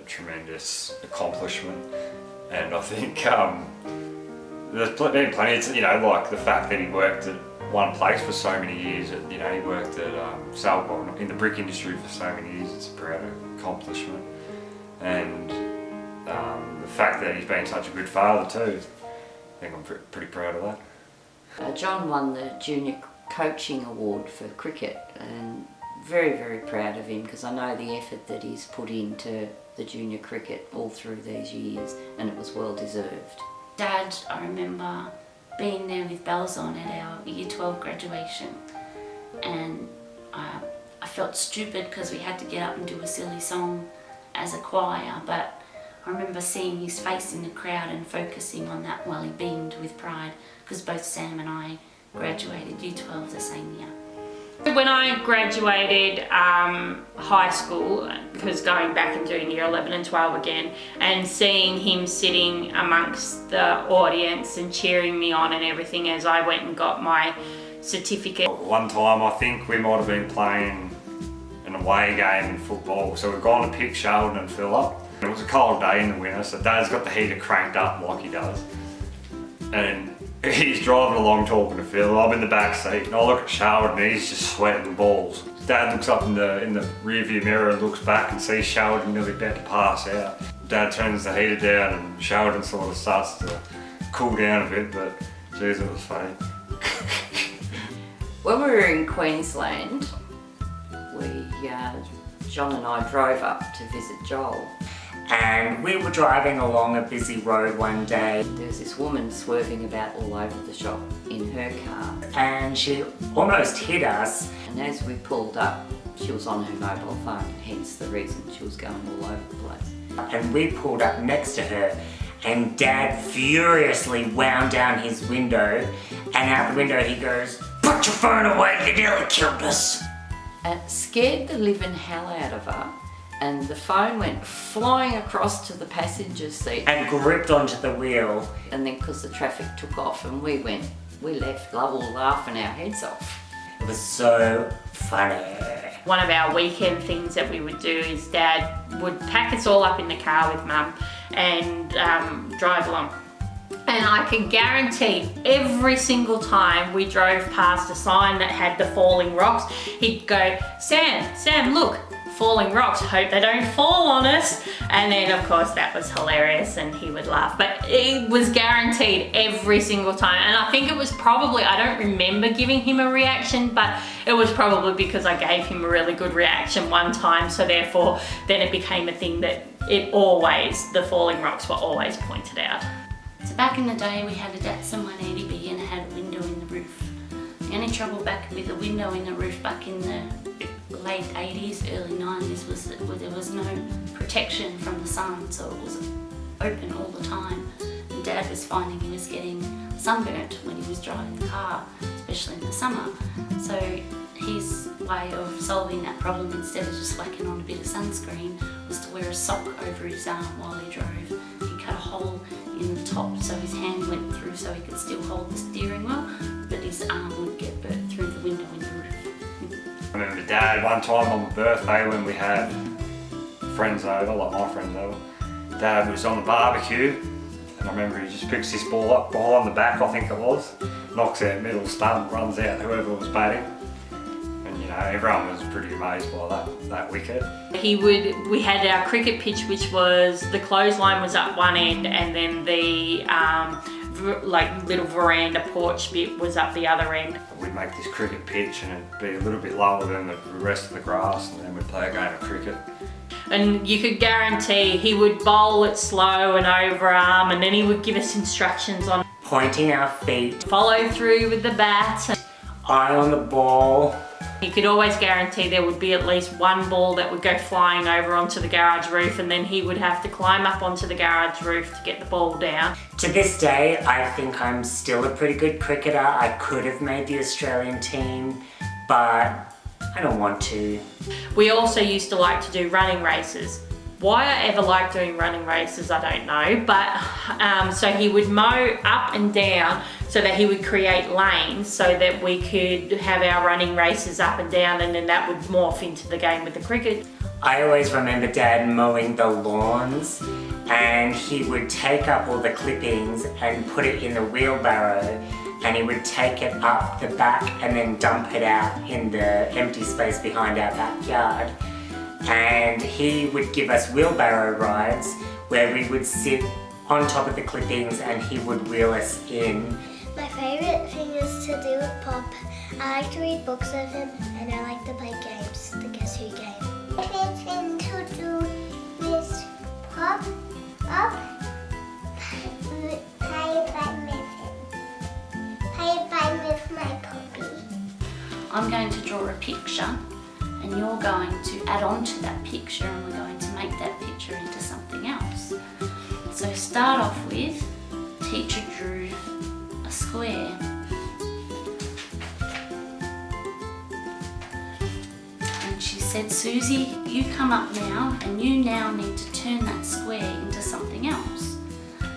tremendous accomplishment, and I think there's been plenty, like the fact that he worked at one place for so many years. He worked at Salbon in the brick industry for so many years. It's a proud accomplishment, and the fact that he's been such a good father too. I think I'm pretty proud of that. John won the Junior Coaching Award for cricket, and very, very proud of him, because I know the effort that he's put into the junior cricket all through these years, and it was well deserved. Dad, I remember being there with bells on at our Year 12 graduation, and I felt stupid because we had to get up and do a silly song as a choir, but I remember seeing his face in the crowd and focusing on that while he beamed with pride, because both Sam and I graduated Year 12 the same year. When I graduated high school, because going back and doing year 11 and 12 again, and seeing him sitting amongst the audience and cheering me on and everything as I went and got my certificate. One time I think we might have been playing an away game in football, so we've gone to pick Sheldon and Phillip. It was a cold day in the winter, so Dad's got the heater cranked up like he does. And he's driving along talking to Phil. I'm in the back seat and I look at Sheldon and he's just sweating balls. Dad looks up in the rear view mirror and looks back and sees Sheldon nearly about to pass out. Dad turns the heater down and Sheldon sort of starts to cool down a bit, but geez, it was funny. When we were in Queensland, John and I drove up to visit Joel. And we were driving along a busy road one day. There was this woman swerving about all over the shop in her car. And she almost hit us. And as we pulled up, she was on her mobile phone, hence the reason she was going all over the place. And we pulled up next to her, and Dad furiously wound down his window, and out the window he goes, "Put your phone away, you nearly killed us." It scared the living hell out of her, and the phone went flying across to the passenger seat and gripped onto the wheel. And then because the traffic took off and we left all laughing our heads off. It was so funny. One of our weekend things that we would do is Dad would pack us all up in the car with Mum and drive along. And I can guarantee every single time we drove past a sign that had the falling rocks, he'd go, Sam, look, falling rocks, hope they don't fall on us. And then of course that was hilarious and he would laugh, but it was guaranteed every single time. And I think it was probably, I don't remember giving him a reaction, but it was probably because I gave him a really good reaction one time, so therefore then it became a thing that the falling rocks were always pointed out. So back in the day we had a Datsun 180B and it had a window in the roof. The only trouble back with a window in the roof back in the late 80s, early 90s was that there was no protection from the sun, so it was open all the time. And Dad was finding he was getting sunburnt when he was driving the car, especially in the summer. So his way of solving that problem, instead of just whacking on a bit of sunscreen, was to wear a sock over his arm while he drove. He cut a hole in the top so his hand went through so he could still hold the steering wheel, but his arm would get burnt through the window in the roof. I remember Dad one time on my birthday when we had friends over, like my friends over. Dad was on the barbecue, and I remember he just picks this ball up behind the back, I think it was, knocks out middle stump, runs out whoever was batting. And you know, everyone was pretty amazed by that wicket. We had our cricket pitch, which was, the clothesline was up one end, and then the like little veranda porch bit was up the other end. We'd make this cricket pitch and it'd be a little bit lower than the rest of the grass, and then we'd play a game of cricket. And you could guarantee he would bowl it slow and overarm, and then he would give us instructions on pointing our feet, follow through with the bat, eye on the ball. You could always guarantee there would be at least one ball that would go flying over onto the garage roof, and then he would have to climb up onto the garage roof to get the ball down. To this day, I think I'm still a pretty good cricketer. I could have made the Australian team, but I don't want to. We also used to like to do running races. Why I ever liked doing running races, I don't know, but so he would mow up and down so that he would create lanes so that we could have our running races up and down, and then that would morph into the game with the cricket. I always remember Dad mowing the lawns, and he would take up all the clippings and put it in the wheelbarrow, and he would take it up the back and then dump it out in the empty space behind our backyard. And he would give us wheelbarrow rides where we would sit on top of the clippings and he would wheel us in. My favourite thing is to do with Pop. I like to read books with him, and I like to play games, the Guess Who game. My favourite thing to do with Pop, play with my puppy. I'm going to draw a picture, and you're going to add on to that picture, and we're going to make that picture into something else. So start off with, teacher drew a square. And she said, Susie, you come up now, and you now need to turn that square into something else.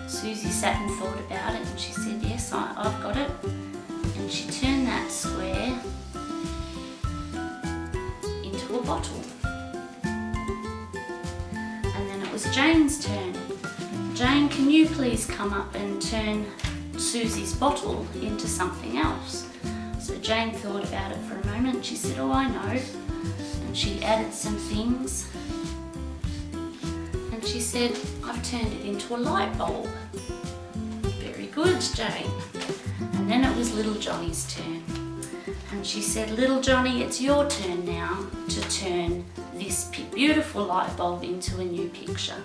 Susie sat and thought about it, and she said, yes, I've got it. And she turned that square into a bottle. And then it was Jane's turn. Jane, can you please come up and turn Susie's bottle into something else? So Jane thought about it for a moment. She said, oh, I know. And she added some things. And she said, I've turned it into a light bulb. Very good, Jane. And then it was Little Johnny's turn. And she said, Little Johnny, it's your turn now to turn this beautiful light bulb into a new picture.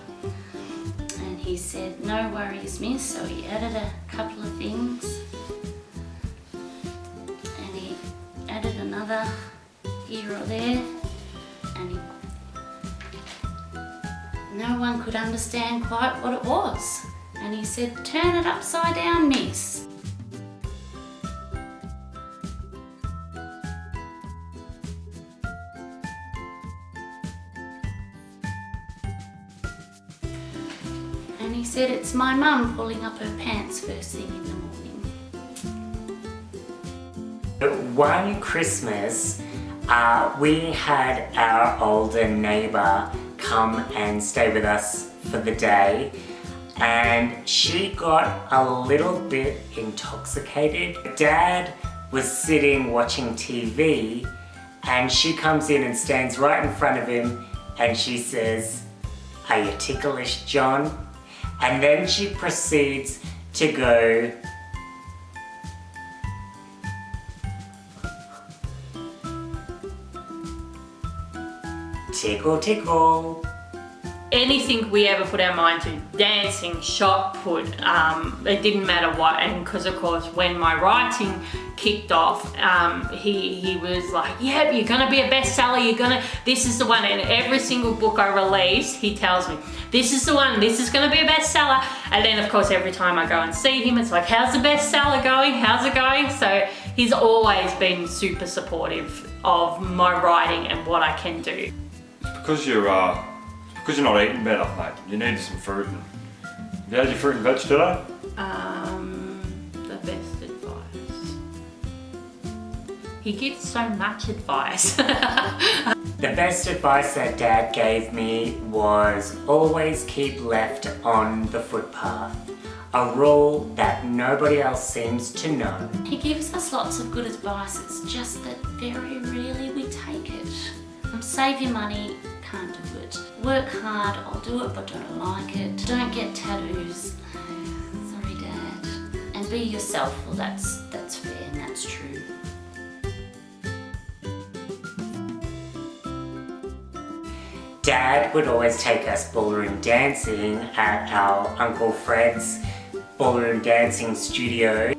And he said, no worries, miss. So he added a couple of things. And he added another here or there. And no one could understand quite what it was. And he said, turn it upside down, miss. And he said, it's my mum pulling up her pants first thing in the morning. One Christmas, we had our older neighbour come and stay with us for the day, and she got a little bit intoxicated. Dad was sitting watching TV, and she comes in and stands right in front of him, and she says, are you ticklish, John? And then she proceeds to go, tickle, tickle. anything we ever put our mind to, dancing, shot put, it didn't matter what. And because of course when my writing kicked off, he was like, yeah, you're gonna be a bestseller, this is the one. And every single book I release, he tells me, this is the one, this is gonna be a bestseller. And then of course every time I go and see him, it's like, how's the bestseller going, how's it going? So he's always been super supportive of my writing and what I can do. Because you're not eating better, mate. You need some fruit. Have you had your fruit and veg today? The best advice. He gives so much advice. The best advice that Dad gave me was always keep left on the footpath. A rule that nobody else seems to know. He gives us lots of good advice, it's just that very rarely we take it. Save your money, can't do it. Work hard, I'll do it but don't like it. Don't get tattoos. Sorry, Dad. And be yourself, well that's fair and that's true. Dad would always take us ballroom dancing at our Uncle Fred's ballroom dancing studio.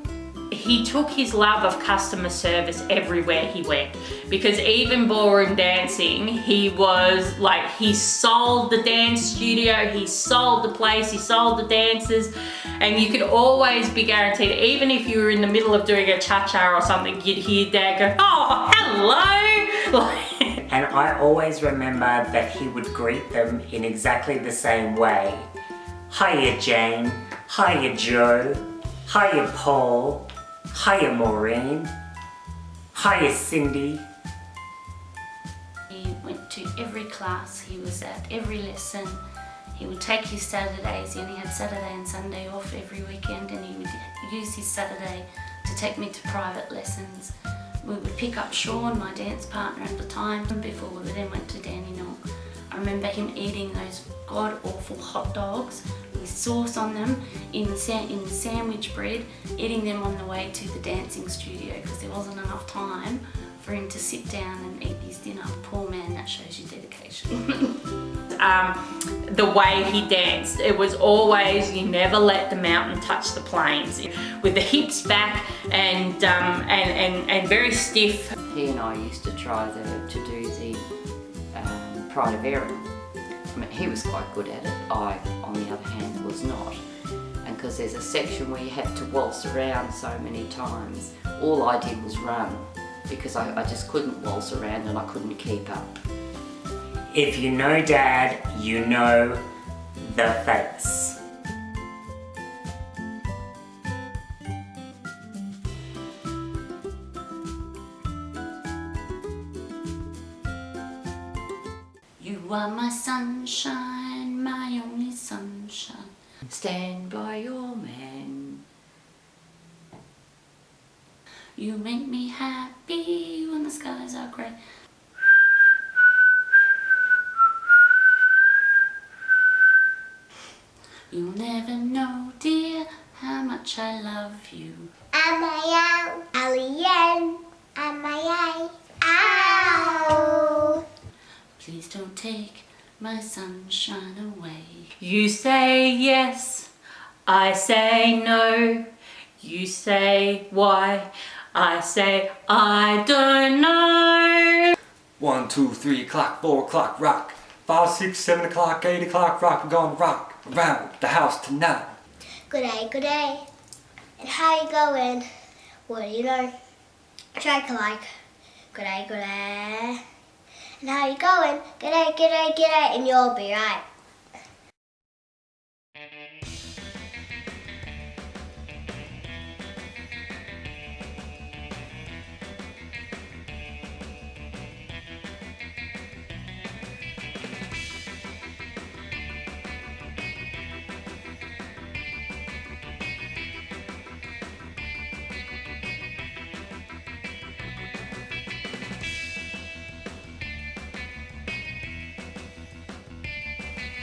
He took his love of customer service everywhere he went, because even ballroom dancing, he was like, he sold the dance studio, he sold the place, he sold the dancers, and you could always be guaranteed, even if you were in the middle of doing a cha-cha or something, you'd hear Dad go, oh, hello! And I always remember that he would greet them in exactly the same way. Hiya Jane, hiya Joe, hiya Paul, hiya Maureen, hiya Cindy. He went to every class, he was at every lesson. He would take his Saturdays, he only had Saturday and Sunday off every weekend, and he would use his Saturday to take me to private lessons. We would pick up Sean, my dance partner at the time, before we then went to Dandenong. I remember him eating those god-awful hot dogs with sauce on them in the sandwich bread, eating them on the way to the dancing studio because there wasn't enough time for him to sit down and eat his dinner. Poor man, that shows you dedication. The way he danced, it was always, you never let the mountain touch the plains. With the hips back and very stiff. He and I used to try to do the Pride of Erin. I mean, he was quite good at it. I, on the other hand, was not. And because there's a section where you have to waltz around so many times, all I did was run because I just couldn't waltz around and I couldn't keep up. If you know Dad, you know the face. You are my sunshine, my only sunshine. Stand by your man. You make me happy when the skies are grey. You'll never know, dear, how much I love you. Alien, ow. Please don't take my sunshine away. You say yes, I say no. You say why, I say I don't know. 1, 2, 3 o'clock, 4 o'clock, rock. 5, 6, 7 o'clock, 8 o'clock, rock. We're gonna rock around the house tonight. Good day. And how you going? What do you know? Strike alike. Good day. And how you going? Good day, and you'll be right.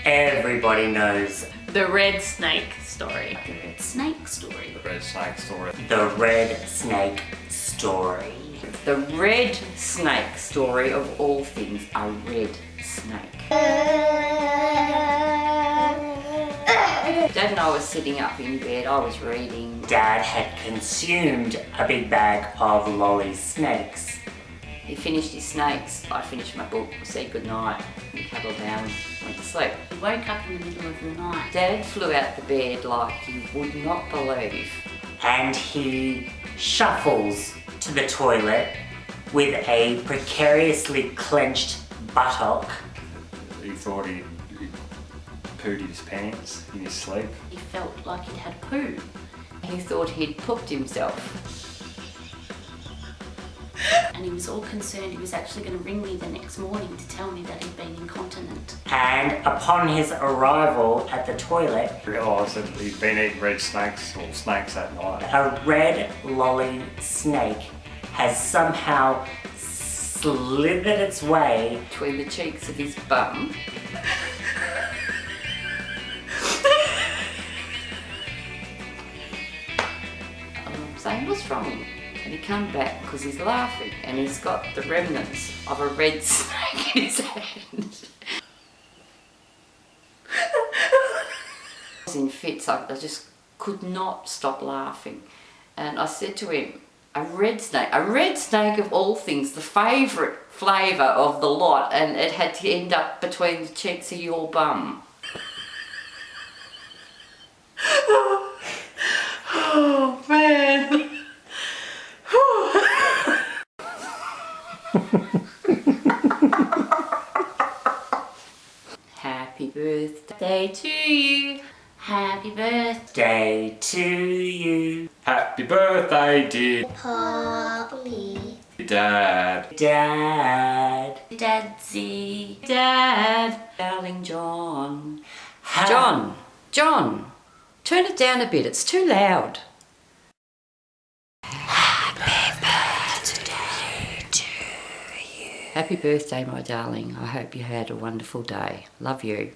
Everybody knows The red snake story. The red snake story. The red snake story. the red snake story. The red snake story of all things, a red snake. Dad and I were sitting up in bed, I was reading. Dad had consumed a big bag of lolly snakes. He finished his snakes, I finished my book, said goodnight, and cuddled down, went to sleep. He woke up in the middle of the night. Dad flew out the bed like you would not believe. And he shuffles to the toilet with a precariously clenched buttock. He thought he pooed his pants in his sleep. He felt like he'd had poo. He thought he'd pooped himself. And he was all concerned he was actually going to ring me the next morning to tell me that he'd been incontinent. And upon his arrival at the toilet, Realised that he'd been eating red snakes or snakes that night. a red lolly snake has somehow slithered its way Between the cheeks of his bum. I'm saying, what's wrong? And he come back because he's laughing and he's got the remnants of a red snake in his hand. I was in fits, I just could not stop laughing. And I said to him, a red snake of all things, the favourite flavour of the lot, and it had to end up between the cheeks of your bum. Oh man. Happy birthday to you. Happy birthday. day to you. Happy birthday, dear Poppy. Dad. Dad. Dadsy. Dad. Darling John. John. Turn it down a bit, it's too loud. Happy birthday, my darling. I hope you had a wonderful day. Love you.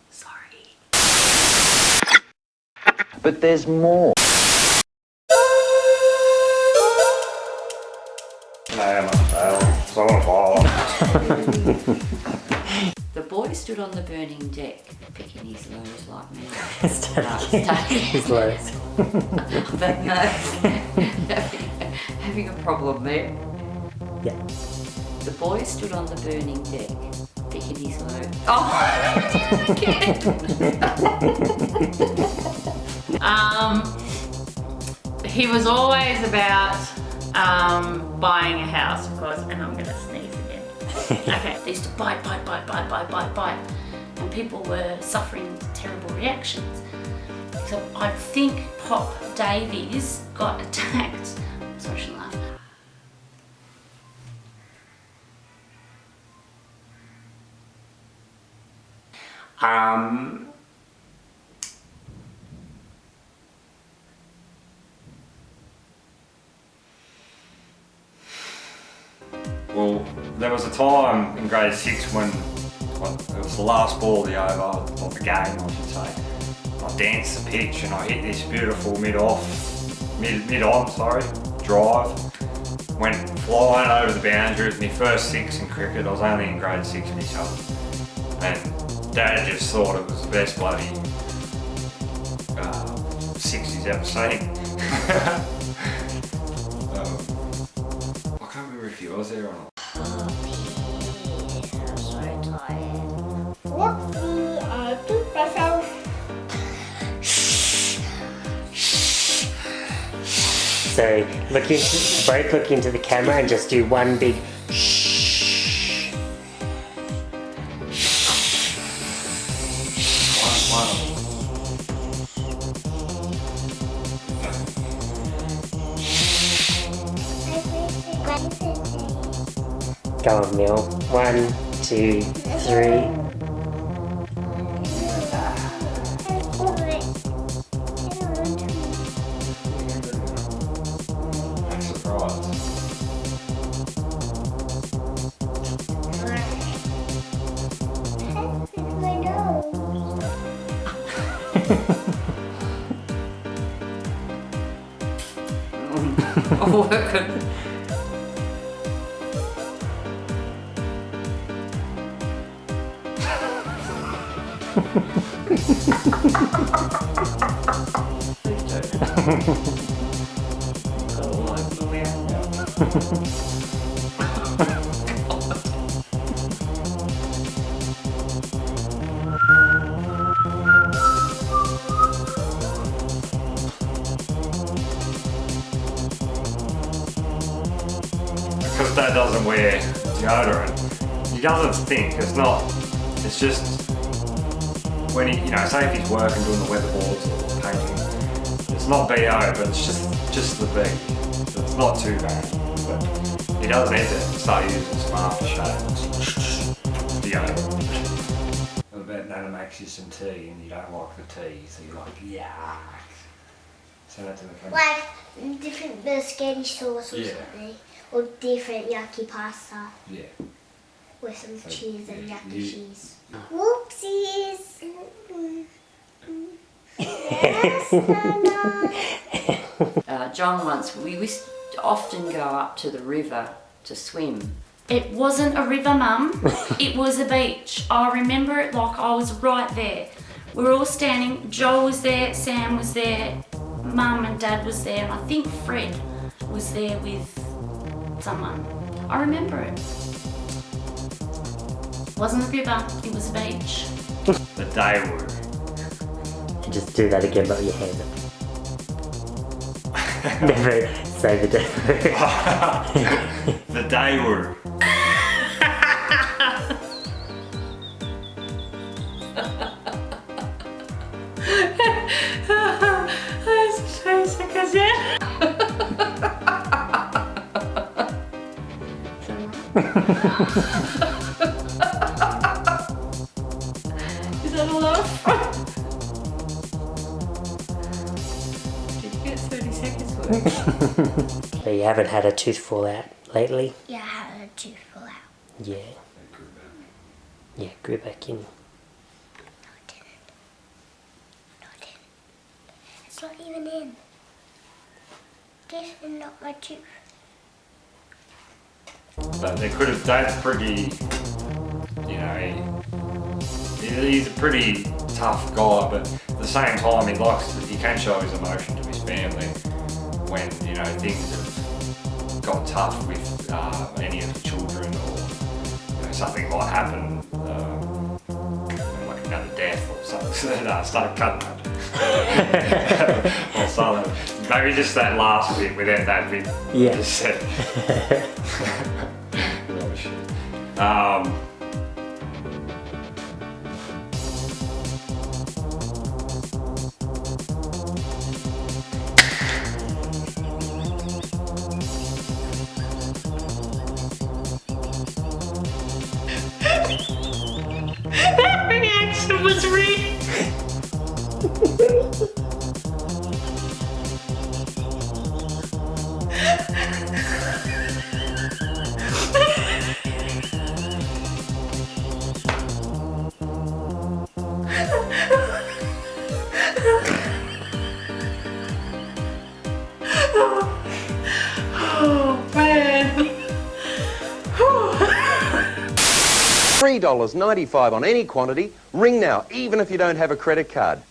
Sorry. But there's more. So The boy stood on the burning deck, picking his nose like me. His lows. But no, having a problem there. Yeah. The boy stood on the burning deck, picking his nose. Oh, again. He was always about buying a house, of course, and I'm going to sneeze again. Okay, they used to bite. And people were suffering terrible reactions. So I think Pop Davies got attacked. Sorry, I shouldn't laugh. Well, there was a time in grade 6 when it was the last ball of the over, of the game I should say. I danced the pitch and I hit this beautiful mid-on drive. Went flying over the boundary. It was my first 6 in cricket. I was only in grade 6 myself. And Dad just thought it was the best bloody 6 he's ever seen. I can't remember if he was there or not. So both look into the camera and just do one big shh. Go on, Neil. 1, 2, 3. Because Dad doesn't wear deodorant, he doesn't stink. It's just when he, say if he's working doing the weatherboards or painting, it's not BO, but it's just the B. So it's not too bad. But he does need to start using some aftershave deodorant. I bet Nana makes you some tea and you don't like the tea, so you're like, yeah. Send that to the camera. Like different biscotti sauce or something. Or different yucky pasta. Yeah. With some cheese and yucky cheese. Whoopsies! John once, we used to often go up to the river to swim. It wasn't a river, Mum. It was a beach. I remember it like I was right there. We were all standing. Joel was there, Sam was there, Mum and Dad was there, and I think Fred was there with someone. I remember it. It wasn't a river, it was a beach. The day woo. Just do that again, but with your hands up. Never say the day woo. The day woo. Is that a laugh? Did you get 30 seconds worth? So you haven't had a tooth fall out lately? Yeah, I had a tooth fall out. Yeah. Yeah, grew back in. No, it didn't. No, it didn't. It's not even in. This is not my tooth. But they could have, Dad's pretty, he's a pretty tough guy, but at the same time he can show his emotion to his family when, things have got tough with any of the children or, something might happen, like another death or something, so they start cutting it. Or something. Maybe just that last bit without that bit. Yeah. Just said. Oh shit. That reaction was real. Oh man. $3.95 on any quantity. Ring now, even if you don't have a credit card.